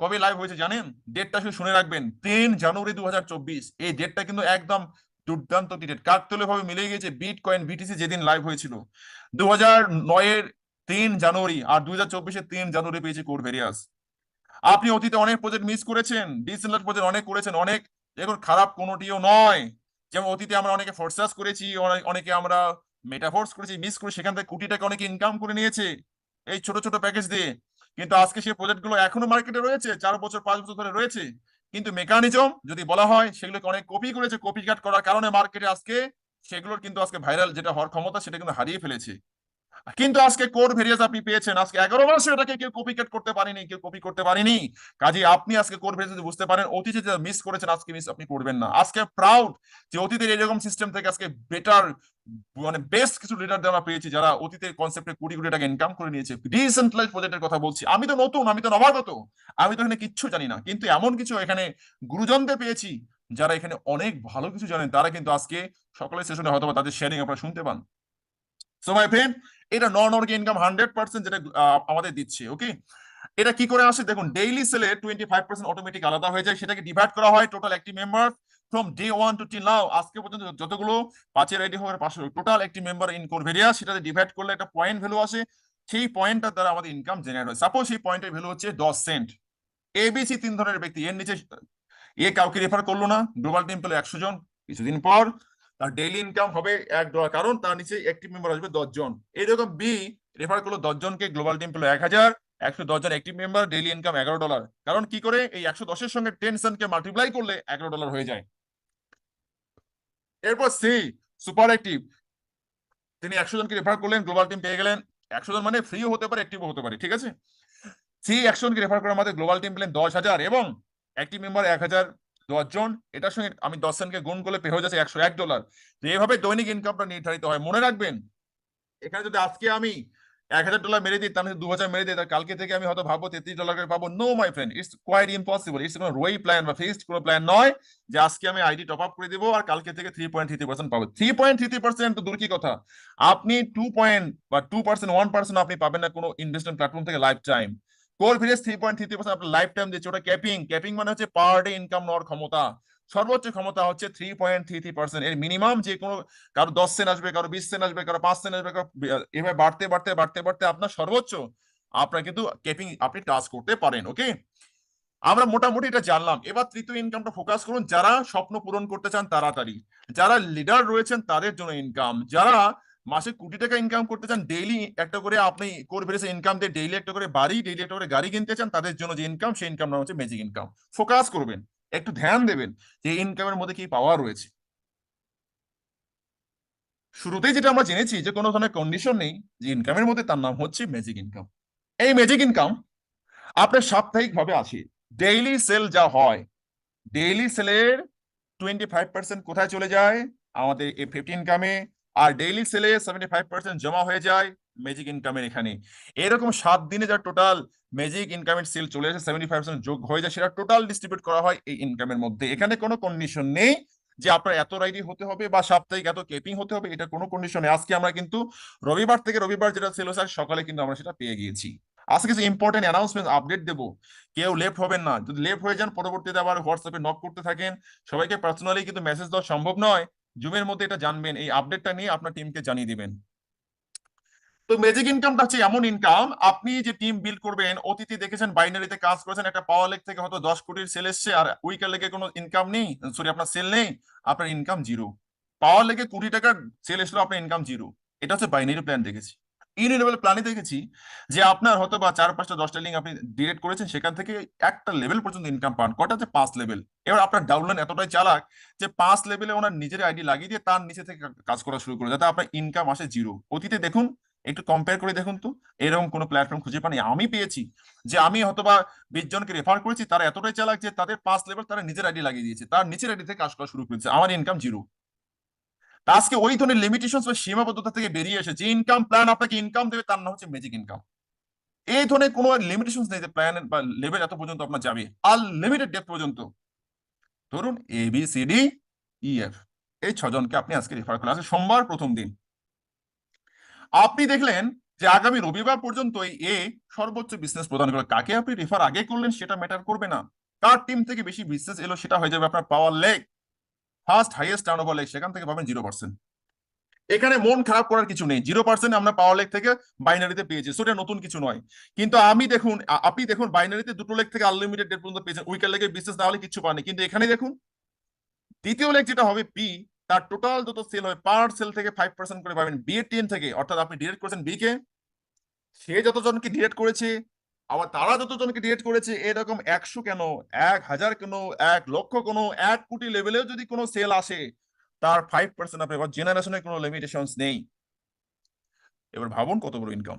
কবে লাইভ হয়েছে জানেন? ডেটটা শুধু শুনে রাখবেন, 3 জানুয়ারি 2024। এই ডেটটা কিন্তু একদম দুর্দান্ত ডেট, কাকতালীয় ভাবে মিলে গেছে বিটকয়েন বিটিসি যেদিন লাইভ হয়েছিল 2009-এর 3 জানুয়ারি, আর 2024-এর 3 জানুয়ারি পেয়েছে কোর ভেরিয়াস। আপনি অতীতে অনেক প্রজেক্ট মিস করেছেন, ডিসেন্ট্রাল প্রজেক্ট অনেক করেছেন, অনেক এখন খারাপ কোনোটিও নয়। যেমন অতীতে আমরা অনেকে ফোর্সাস করেছি, অনেকে আমরা মেটাফোর্স করেছি, মিস করে সেখান থেকে কোটি টাকা অনেকে ইনকাম করে নিয়েছে এই ছোট ছোট প্যাকেজ দিয়ে। কিন্তু আজকে সেই প্রজেক্টগুলো এখনো মার্কেটে রয়েছে, 4 বছর 5 বছর ধরে রয়েছে, কিন্তু মেকানিজম যদি বলা হয় সেগুলোকে অনেক কপি করেছে, কপি কাট করার কারণে মার্কেটে আজকে সেগুলোর কিন্তু আজকে ভাইরাল যেটা হওয়ার ক্ষমতা সেটা কিন্তু হারিয়ে ফেলেছে। কিন্তু আজকে কোর ভেরিয়াস আপনি পেয়েছেন, আজকে 11 মাসে এটাকে কেউ কপিকেট করতে পারেনি, কেউ কপি করতে পারেনি। কাজে আপনি আজকে কোর ভেরিয়াস যদি বুঝতে পারেন, অতীতে যে মিস করেছেন আজকে মিস আপনি করবেন না। আজকে প্রাউড যে অতীতের এরকম সিস্টেম থেকে আজকে বেটার, মানে বেস্ট কিছু লিডার আমরা পেয়েছি যারা অতীতের কনসেপ্টে কোটি কোটি টাকা ইনকাম করে নিয়েছে। ডিসেন্ট্রালাইজ প্রজেক্টের কথা বলছি, আমি তো নতুন, আমি তো নবাগত, আমি তো এখানে কিচ্ছু জানি না, কিন্তু এমন কিছু এখানে গুরুজনদের পেয়েছি যারা এখানে অনেক ভালো কিছু জানেন, তারা কিন্তু আজকে সকালের সেশনে হয়তো তাদের শেয়ারিং আপনারা শুনতে পান। সো মাই ফ্রেন্ড, এটা নন ওয়ার্কিং ইনকাম 100% যেটা আমাদের দিচ্ছে। ওকে, এটা কি করে আসে দেখুন, ডেইলি সেলে 25% অটোমেটিক আলাদা হয়ে যায়, সেটাকে ডিভাইড করা হয় total active member from day 1 two till now. আজকে পর্যন্ত যতগুলো 5-এর আইডি হবে 500 total active member in core various, সেটাতে ডিভাইড করলে একটা পয়েন্ট ভ্যালু আসে, সেই পয়েন্টটার দ্বারা আমাদের ইনকাম জেনারেট হয়। সাপোজ সেই পয়েন্টের ভ্যালু হচ্ছে 10 সেন্ট। এবিসি 3 ধরনের ব্যক্তি, এর নিচে এ কাউকে রেফার করলো না, গ্লোবাল টিম পেলো 100 জন, কিছুদিন পর তার ডেইলি ইনকাম হবে $1, কারণ তার নিচে অ্যাক্টিভ মেম্বার আসবে 10 জন। এরকম বি রেফার করলো 10 জনকে, গ্লোবাল টিম পেলো 1000, 110 জন অ্যাক্টিভ মেম্বার, ডেইলি ইনকাম $11। কারণ কি করে এই 110-এর সঙ্গে 10 কে মাল্টিপ্লাই করলে $11 হয়ে যায়। এরপর সি সুপার অ্যাক্টিভ, তিনি 100 জনকে রেফার করলেন, গ্লোবাল টিম পেয়ে গেলেন 100 জন, মানে ফ্রিও হতে পারে অ্যাক্টিভও হতে পারে, ঠিক আছে। সি 100 জনকে রেফার করার মধ্যে গ্লোবাল টিম পেলেন 10,000 এবং অ্যাক্টিভ মেম্বার 1000, 10 জন, এটার সঙ্গে আমি 10 জনকে গুণ করলে পেয়ে যাচ্ছে $101। তো এইভাবে দৈনিক ইনকামটা নির্ধারিত হয়। মনে রাখবেন, এখানে যদি আজকে আমি $1000 মেরে দিই, তার মধ্যে 2000 মেরে দিই, তার কালকে থেকে আমি হয়তো ভাববো $33 করে পাবো। No my friend, it's quite impossible. It's কোনো রোই প্ল্যান বা ফিক্সড কোনো প্ল্যান নয় যে আজকে আমি আইডি টপ আপ করে দেবো আর কালকে থেকে 3.33% পাবো। 3.33% তো দূর কি কথা, আপনি 2% 1% আপনি পাবেন না কোনো ইনভেস্টমেন্ট প্ল্যাটফর্ম থেকে লাইফ টাইম। কোর ভেরিয়াস 3.33% আপনার লাইফ টাইম দিচ্ছে, ওটা ক্যাপিং। ক্যাপিং মানে হচ্ছে পার ডে ইনকাম নেওয়ার ক্ষমতা, সর্বোচ্চ ক্ষমতা হচ্ছে 3.33%। এর মিনিমাম যে কোনো, কারো 10 সেন্ট আসবে, কারো 20 সেন্ট আসবে, কারো 5 সেন্ট আসবে, কারো এভাবে বাড়তে বাড়তে বাড়তে বাড়তে আপনার সর্বোচ্চ আপনার কিন্তু ক্যাপিং আপনি টাচ করতে পারেন। ওকে, আমরা মোটামুটি এটা জানলাম। এবার তৃতীয় ইনকামটা ফোকাস করুন, যারা স্বপ্ন পূরণ করতে চান তাড়াতাড়ি, যারা লিডার রয়েছেন তাদের জন্য ইনকাম, যারা মাসে কোটি টাকা ইনকাম করতে চান, ডেইলি একটা করে আপনি কোর ভেরিয়াস ইনকাম দিয়ে ডেইলি একটা করে বাড়ি, ডেইলি একটা করে গাড়ি কিনতে চান, তাদের জন্য যে ইনকাম সেই ইনকাম নাম হচ্ছে ম্যাজিক ইনকাম। ফোকাস করবেন, একটু ধ্যান দেবেন যে ইনকামের মধ্যে কি পাওয়ার রয়েছে। শুরুতেই যেটা আমরা জেনেছি যে কোনো ধরনের কন্ডিশন নেই যে ইনকামের মধ্যে, তার নাম হচ্ছে ম্যাজিক ইনকাম। এই ম্যাজিক ইনকাম আপনার সাপ্তাহিক ভাবে আসে। ডেইলি সেল যা হয়, ডেইলি সেলের 25% কোথায় চলে যায়? আমাদের এই 50 ইনকামে। আর ডেইলি সেলে 75% জমা হয়ে যায় ম্যাজিক ইনকামের এখানে। এরকম 7 দিনে যা টোটাল ম্যাজিক ইনকামের সেল চলে আসে, 75% যোগ হয়ে যায়, সেটা টোটাল ডিস্ট্রিবিউট করা হয় এই ইনকামের মধ্যে। এখানে কোনো কন্ডিশন নেই যে আপনার এত রাইডি হতে হবে বা সাপ্তাহিক এত কেপিং হতে হবে, এটা কোনো কন্ডিশন নেই। আজকে আমরা কিন্তু রবিবার থেকে রবিবার যেটা সেল হয়েছে সকালে কিন্তু আমরা সেটা পেয়ে গিয়েছি। আজকে কিছু ইম্পর্টেন্ট অ্যানাউন্সমেন্ট আপডেট দেবো, কেউ লেফট হবেন না। যদি লেফট হয়ে যান পরবর্তীতে আবার হোয়াটসঅ্যাপে নক করতে থাকেন, সবাইকে পার্সোনালি কিন্তু মেসেজ দেওয়া সম্ভব নয়। জুমের মধ্যে এটা জানবেন, এই আপডেটটা নিয়ে আপনার টিমকে জানিয়ে দিবেন। তো ম্যাজিক ইনকামটা হচ্ছে এমন ইনকাম, আপনি যে টিম বিল্ড করবেন, অতীতে দেখেছেন বাইনারিতে কাজ করেছেন, একটা পাওয়ার লেগ থেকে হয়তো 10 কোটির সেল এসছে, আর উইকার লেগে কোনো ইনকাম নেই, সরি আপনার সেল নেই, আপনার ইনকাম জিরো। পাওয়ার লেগে কোটি টাকার সেল এসলো, আপনার ইনকাম জিরো। এটা হচ্ছে বাইনারি প্ল্যান দেখেছি। ইউনিলেভেল প্ল্যানে দেখেছি যে আপনার হয়তো বা 4, 5, 10টা লিঙ্ক আপনি ডিলিট করেছেন, সেখান থেকে একটা লেভেল পর্যন্ত ইনকাম পান। কটা? হচ্ছে 5 লেভেল। এবার আপনার ডাউনলাইন এতটাই চালাক যে 5 লেভেলে ওনার নিজের আইডি লাগিয়ে দিয়ে তার নিচে থেকে কাজ করা শুরু করে, যাতে আপনার ইনকাম আসে জিরো। অতীতে দেখুন, একটু কম্পেয়ার করে দেখুন তো, এরকম কোনো প্ল্যাটফর্ম খুঁজে পানি। আমি পেয়েছি যে আমি হয়তোবা 20 জনকে রেফার করেছি, তারা এতটাই চালাক যে তাদের 5 লেভেল তারা নিজের আইডি লাগিয়ে দিয়েছে, তার নিচের আইডি থেকে কাজ করা শুরু করেছে, আমার ইনকাম জিরো। তা আজকে ওই ধরনের লিমিটেশন বা সীমাবদ্ধতা থেকে বেরিয়ে এসে যে ইনকাম প্ল্যান আপনাকে ইনকাম দেবে, তার নাম হচ্ছে ম্যাজিক ইনকাম। এই ধরনের কোনো লিমিটেশন নেই যে প্ল্যান বা লেভেল এত পর্যন্ত আপনার যাবে, আনলিমিটেড ডেপথ পর্যন্ত। ধরুন ABCDEF, এই 6 জনকে আপনি আজকে রেফার করলেন, আজকে সোমবার প্রথম দিন। আপনি দেখলেন যে আগামী রবিবার পর্যন্ত এই সর্বোচ্চ বিজনেস প্রদান করে। কাকে আপনি রেফার আগে করলেন সেটা ম্যাটার করবে না, কার টিম থেকে বেশি বিজনেস এলো সেটা হয়ে যাবে আপনার power leg. First highest turnover leg, সেখান থেকে পাবেন 0%। এখানে মন খারাপ করার কিছু নেই, 0% আমরা পাওয়ার লেগ থেকে বাইনারিতে পেয়েছি, সেটা নতুন কিছু নয়। কিন্তু আমি দেখুন, আপনি দেখুন বাইনারিতে 2টো লেগ থেকে আনলিমিটেড ডেট পর্যন্ত পেয়েছেন, উইকেট লেগে বিজনেস না হলে কিছু পাননি। কিন্তু এখানে দেখুন, দ্বিতীয় লেগ যেটা হবে বি, তার টোটাল যত সেল হয় পার সেল থেকে 5% করে পাবেন বি এর টিম থেকে। অর্থাৎ আপনি ডিরেক্ট করেছেন বি কে, সে যতজনকে ডিরেক্ট করেছে, আবার তারা যতজনকে ডিরেক্ট করেছে, এরকম 100 কেন, 1000 কেন, 1 লক্ষ কেন, 1 কোটি লেভেলেও যদি কোনো সেল আসে, তার 5% আপনি, এবার জেনারেশনের কোনো লিমিটেশনস নেই। এবার ভাবুন কত বড় ইনকাম।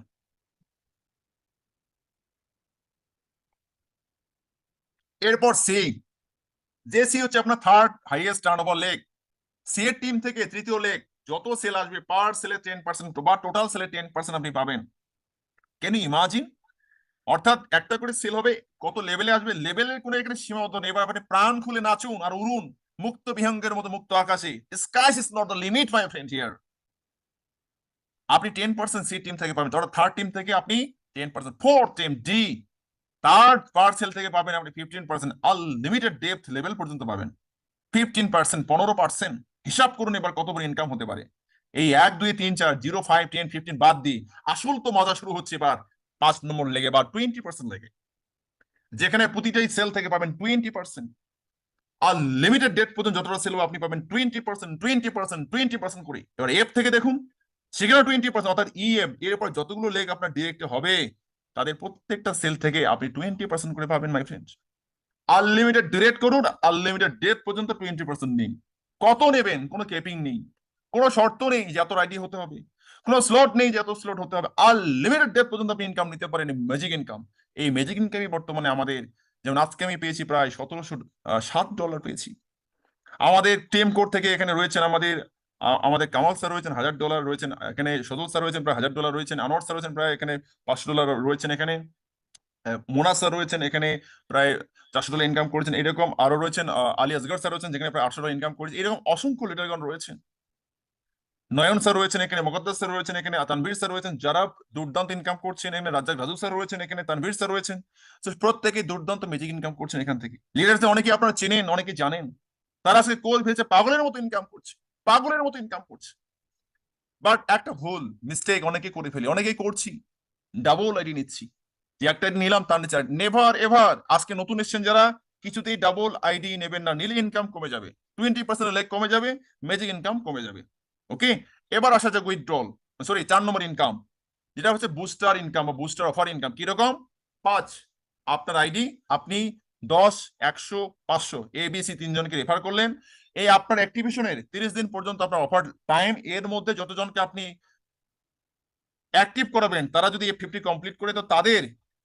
এরপর সি, যে সি হচ্ছে আপনার third highest turnover leg. C এর টিম থেকে তৃতীয় লেগ যত সেল আসবে, পার সেলে 10% বা টোটাল সেলে 10% আপনি পাবেন। Can you imagine? অর্থাৎ একটা করে সেল হবে, কত লেভেলে আসবে, লেভেলের কোনো এখানে সীমাবদ্ধ নেই। এবার আপনি প্রাণ খুলে নাচুন আর উড়ুন মুক্ত বিহঙ্গের মতো মুক্ত আকাশে। Sky is not the limit my friend here. আপনি 10% সি টিম থেকে পাবেন, অর্থাৎ থার্ড টিম থেকে আপনি 10%। ফোর্থ টিম ডি, তার পার্সেল থেকে পাবেন আপনি 15%, আনলিমিটেড ডেপথ লেভেল পর্যন্ত পাবেন। 15%, 15%, হিসাব করুন এবার কত বড় ইনকাম হতে পারে। এই 1, 2, 3, 4, 0, 5, 10, 15 বাদ দিয়ে আসল তো মজা শুরু হচ্ছে এবার 5 নম্বর লেগে বা 20% লেগে, যেখানে প্রতিটাই সেল থেকে পাবেন 20%। আনলিমিটেড ডেট পর্যন্ত যতটা সেল আপনি পাবেন 20%, 20%, 20% করে। এবার এফ থেকে দেখুন, সেখানে 20%, অর্থাৎ ইএফ এরপর যতগুলো লেগ আপনার ডিরেক্ট হবে, তাদের প্রত্যেকটা সেল থেকে আপনি 20% করে পাবেন মাই ফ্রেন্ড। আনলিমিটেড ডিরেক্ট করুন, আনলিমিটেড ডেট পর্যন্ত 20% নিন। কত নেবেন কোনো ক্যাপিং নেই, কোনো শর্ত নেই যে এত রাইডি হতে হবে, কোনো স্লট নেই যে এত স্লট হতে হবে। আনলিমিটেড ডেট পর্যন্ত আপনি ইনকাম নিতে পারেন, ম্যাজিক ইনকাম। এই ম্যাজিক ইনকামই বর্তমানে আমাদের, যেমন আজকে আমি পেয়েছি প্রায় $1707 পেয়েছি। আমাদের টিম কোড থেকে এখানে রয়েছেন আমাদের কামাল স্যার রয়েছেন, $1000 রয়েছেন এখানে, সজল স্যার রয়েছেন প্রায় $1000 রয়েছেন, আনোয়ার স্যার রয়েছেন প্রায় এখানে $500 রয়েছেন এখানে, মোনা স্যার রয়েছেন এখানে প্রায় $400 ইনকাম করেছেন। এরকম আরো রয়েছেন আলী আসগর স্যার রয়েছেন, যেখানে প্রায় $800 ইনকাম করেছে। এরকম অসংখ্য লিডারগণ রয়েছেন। নয়ন স্যার রয়েছেন এখানে, মোকাদ্দাস স্যার রয়েছেন এখানে, তানভীর স্যার রয়েছেন, যারা দুর্দান্ত ইনকাম করছেন এখানে। রাজ্জাক রাজু স্যার রয়েছেন এখানে, তানভীর স্যার রয়েছেন। তো প্রত্যেকেই দুর্দান্ত ম্যাজিক ইনকাম করছেন এখান থেকে। লিডারদের অনেকে আপনারা চেনেন, অনেকে জানেন, তারা আজকে কোল ভেজে পাগলের মতো ইনকাম করছে, পাগলের মতো ইনকাম করছে। বাট একটা ভুল মিস্টেক অনেকে করে ফেলি, অনেকেই করছি, ডাবল আইডি নিচ্ছি। যে একটা ID নিলাম তার নিচে নেভার এভার, আজকে নতুন এসছেন যারা, কিছুতেই ডাবল আইডি নেবেন না, নিলে ইনকাম কমে যাবে, 20% লেগ কমে যাবে, ম্যাজিক ইনকাম কমে যাবে। ওকে, এবার আসা যাক উইথড্রল, সরি 4 নম্বর ইনকাম, যেটা হচ্ছে বুস্টার ইনকাম বা বুস্টার অফার ইনকাম। কিরকম? 5, আপনার আইডি, আপনি 10, 100, 500 ABC 3 জনকে রেফার করলেন, এই আপনার অ্যাক্টিভেশনের 30 দিন পর্যন্ত আপনার অফার টাইম, এর মধ্যে যতজনকে আপনি অ্যাক্টিভ করাবেন তারা যদি F50 কমপ্লিট করে, তো তাদের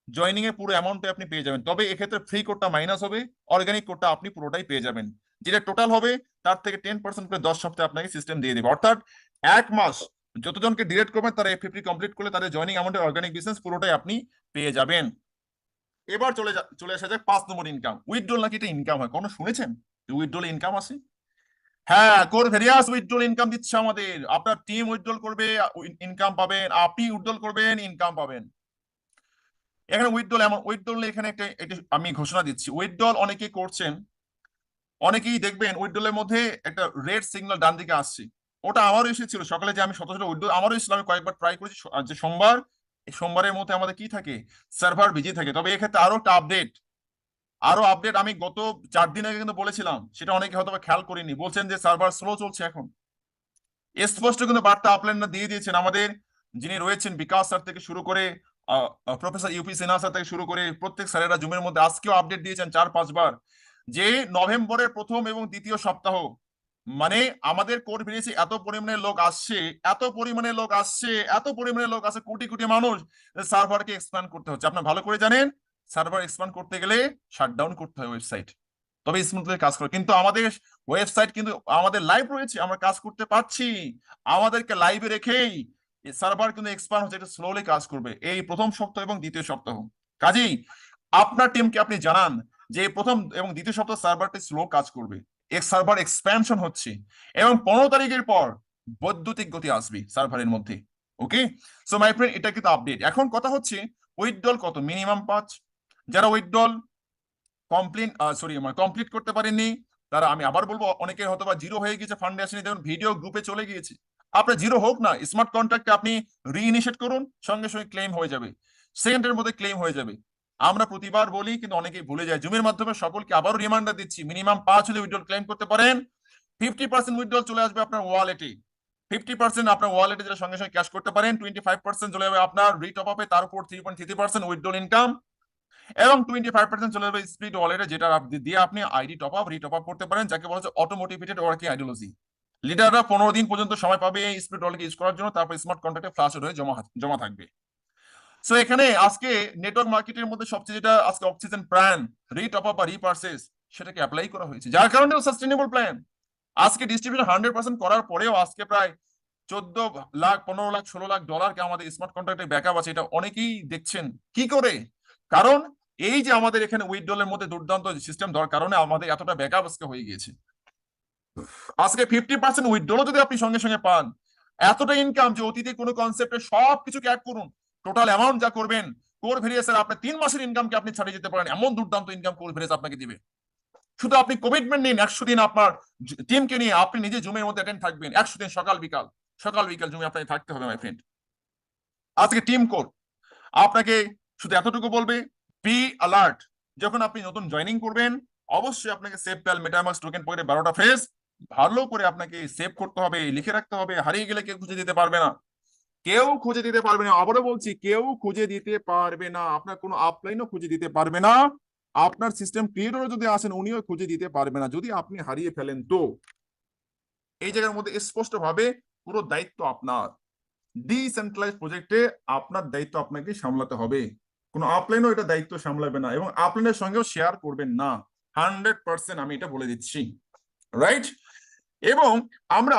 জয়নিং এর পুরো অ্যামাউন্টটা আপনি পেয়ে যাবেন। তবে এক্ষেত্রে ফ্রি কোডটা মাইনাস হবে, অর্গানিক কোডটা আপনি পুরোটাই পেয়ে যাবেন। যেটা টোটাল হবে তার থেকে 10% করে 10 সপ্তাহে আপনাকে সিস্টেম দিয়ে দেবে। অর্থাৎ 1 মাস যতজনকে ডিরেক্ট করবেন তারা F50 কমপ্লিট করলে তাদের জয়নিং অ্যামাউন্টের অর্গানিক বিজনেস পুরোটাই আপনি পেয়ে যাবেন। এবার চলে আসা যাক 5 নম্বর ইনকাম। উইথড্রল নাকি এটা ইনকাম হয়, কোনো শুনেছেন উইথড্রল ইনকাম আছে? হ্যাঁ, কোর ভেরিয়াস উইথড্রল ইনকাম দিচ্ছে আমাদের। আপনার টিম উইথড্রল করবে, ইনকাম পাবেন, আপনি উইথড্রল করবেন, ইনকাম পাবেন। এখানে উইথড্রল এমন উইথড্রল, এখানে একটা আমি ঘোষণা দিচ্ছি, উইথড্রল অনেকেই করছেন, অনেকেই দেখবেন উইথড্রলের মধ্যে একটা রেড সিগন্যাল ডান দিকে আসছে। ওটা আমারও এসেছিল সকালে, যে আমি 17টা উইথড্রল আমারও এসেছিল, আমি কয়েকবার ট্রাই করেছি। যে সোমবার, এই সোমবারের মধ্যে আমাদের কি থাকে, সার্ভার বিজি থাকে। তবে এক্ষেত্রে আরো আপডেট আমি গত 4 দিন আগে কিন্তু বলেছিলাম, সেটা অনেকে হয়তো বা খেয়াল করিনি, বলছেন যে সার্ভার স্লো চলছে। এখন স্পষ্ট কিন্তু বার্তা আপলাইনরা দিয়ে দিয়েছেন আমাদের, যিনি রয়েছেন বিকাশ স্যার থেকে শুরু করে প্রফেসর ইউপি সিনহা স্যার থেকে শুরু করে প্রত্যেক স্যারেরা জুমের মধ্যে আজকেও আপডেট দিয়েছেন 4-5 বার, যে নভেম্বরের প্রথম এবং দ্বিতীয় সপ্তাহ, মানে আমাদের কোর ভিলেজে এত পরিমাণে লোক আসছে, এত পরিমাণে লোক আসছে, এত পরিমাণে লোক আসছে, কোটি কোটি মানুষ, সার্ভারকে এক্সপ্যান্ড করতে হচ্ছে। আপনার ভালো করে জানেন, সার্ভার এক্সপ্যান্ড করতে গেলে শাটডাউন করতে হয় ওয়েবসাইট, তবে স্মুথলি কাজ করে। কিন্তু আমাদের ওয়েবসাইট কিন্তু আমাদের লাইভ রয়েছে, আমরা কাজ করতে পারছি, আমাদেরকে লাইভে রেখেই সার্ভার কিন্তু এক্সপ্যান্ড হচ্ছে, এটা স্লোলি কাজ করবে এই প্রথম সপ্তাহ এবং দ্বিতীয় সপ্তাহ। কাজেই আপনার টিমকে আপনি জানান যে এই প্রথম এবং দ্বিতীয় সপ্তাহ সার্ভারটি স্লো কাজ করবে, এক সার্ভার এক্সপ্যানশন হচ্ছে, এবং 15 তারিখের পর বৈদ্যুতিক গতি আসবে সার্ভারের মধ্যে। ওকে, সো মাই ফ্রেন্ড, এটা কিন্তু আপডেট। এখন কথা হচ্ছে উইথড্রল কত, মিনিমাম 5। যারা উইথড্রল কমপ্লিট করতে পারেননি তারা, আমি আবার বলবো, অনেকে হয়তো বা জিরো হয়ে গেছে, ফান্ডে আসেনি, দেখুন ভিডিও গ্রুপে চলে গিয়েছে। আপনার জিরো হোক না, স্মার্ট কন্ট্রাক্টে আপনি রিইনিশিয়েট করুন, সঙ্গে সঙ্গে ক্লেম হয়ে যাবে, সেকেন্ডের মধ্যে ক্লেম হয়ে যাবে। আমরা প্রতিবার বলি কিন্তু অনেকেই ভুলে যায়। জুমের মাধ্যমে সকলকে আবারও রিমাইন্ডার দিচ্ছি, মিনিমাম 5 হলে উইথড্রল ক্লেম করতে পারেন। 50% উইথড্রল চলে আসবে আপনার ওয়ালেটে, 50% আপনার ওয়ালেটে যেটা সঙ্গে সঙ্গে ক্যাশ করতে পারেন, 25% চলে যাবে আপনার রিটপ আপে, তার উপর 3.33% উইথড্রল ইনকাম, এবং 25% চলে যাবে স্পিড ওয়ালেটে, যেটা দিয়ে আপনি আইডি টপ আপ রিটপ আপ করতে পারেন, যাকে বলা হচ্ছে অটোমোটিভেটেড ওয়ার্কিং আইডিওলজি। লিডাররা 15 দিন পর্যন্ত সময় পাবে এই স্পিড ওয়ালেটকে ইউজ করার জন্য, তারপর স্মার্ট কন্ট্রাক্টে ফ্লাশ হয়ে জমা থাকবে। সো এখানে আজকে নেটওয়ার্ক মার্কেটের মধ্যে সবচেয়ে যেটা আজকে অক্সিজেন প্ল্যান, রিটপ আপ বা রিপারচেস, সেটাকে অ্যাপ্লাই করা হয়েছে, যার কারণে সাস্টেনেবল প্ল্যান। আজকে ডিস্ট্রিবিউশন 100% করার পরেও আজকে প্রায় 14 লাখ, 15 লাখ, 16 লাখ ডলারকে আমাদের স্মার্ট কন্ট্রাক্টে ব্যাকআপ আছে। এটা অনেকেই দেখছেন কি করে, কারণ এই যে আমাদের এখানে উইথড্রলের মধ্যে দুর্দান্ত সিস্টেম দেওয়ার কারণে আমাদের এতটা ব্যাকআপ আজকে হয়ে গিয়েছে। আজকে 50% উইথড্রলও যদি আপনি সঙ্গে সঙ্গে পান, এতটা ইনকাম যে অতীতে কোনো কনসেপ্টে সবকিছুকে অ্যাড করুন, টোটাল অ্যামাউন্ট যা করবেন, কোর ভেরিয়াসের আপনার 3 মাসের ইনকামকে আপনি ছাড়িয়ে যেতে পারেন, এমন দুর্দান্ত ইনকাম কোর ভেরিয়াস আপনাকে দিবে। শুধু আপনি কমিটমেন্ট নিন, 100 দিন আপনার টিমকে নিয়ে আপনি নিজে জুমের মধ্যে অ্যাটেন্ড থাকবেন, 100 দিন সকাল বিকাল জুমে আপনাকে থাকতে হবে মাই ফ্রেন্ড। আজকে টিম কোর আপনাকে শুধু এতটুকু বলবে, বি অ্যালার্ট। যখন আপনি নতুন জয়েনিং করবেন, অবশ্যই আপনাকে সেভ প্যাল মেটামাস্ক টোকেন পকেটে 12টা ফ্রেজ ভালো করে আপনাকে সেভ করতে হবে, লিখে রাখতে হবে। হারিয়ে গেলে কেউ খুঁজে দিতে পারবে না, কেউ খুঁজে দিতে পারবে না, আবারও বলছি, কেউ খুঁজে দিতে পারবে না, আপনার কোনো আপলাইনও খুঁজে দিতে পারবে না, আপনার সিস্টেম ক্রিয়েটরও যদি আসেন উনিও খুঁজে দিতে পারবে না, যদি আপনি হারিয়ে ফেলেন। তো এই জায়গার মধ্যে স্পষ্ট ভাবে পুরো দায়িত্ব আপনার, ডিসেন্ট্রালাইজ প্রজেক্টে আপনার দায়িত্ব আপনাকে সামলাতে হবে, কোনো আপলাইনও এটা দায়িত্ব সামলাবে না, এবং আপলাইনের সঙ্গেও শেয়ার করবেন না, 100% আমি এটা বলে দিচ্ছি, রাইট? এবং আমরা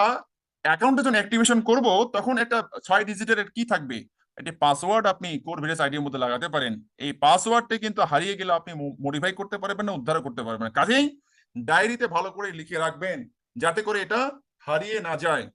অ্যাকাউন্টে যখন অ্যাক্টিভেশন করব, তখন একটা 6 ডিজিটের কি থাকবে, একটি পাসওয়ার্ড আপনি কোর ভেরিয়াস আইডির মধ্যে লাগাতে পারেন। এই পাসওয়ার্ডটা কিন্তু হারিয়ে গেলে আপনি মডিফাই করতে পারবেন না, উদ্ধার করতে পারবেন না। কাজেই ডায়েরিতে ভালো করে লিখে রাখবেন, যাতে করে এটা হারিয়ে না যায়।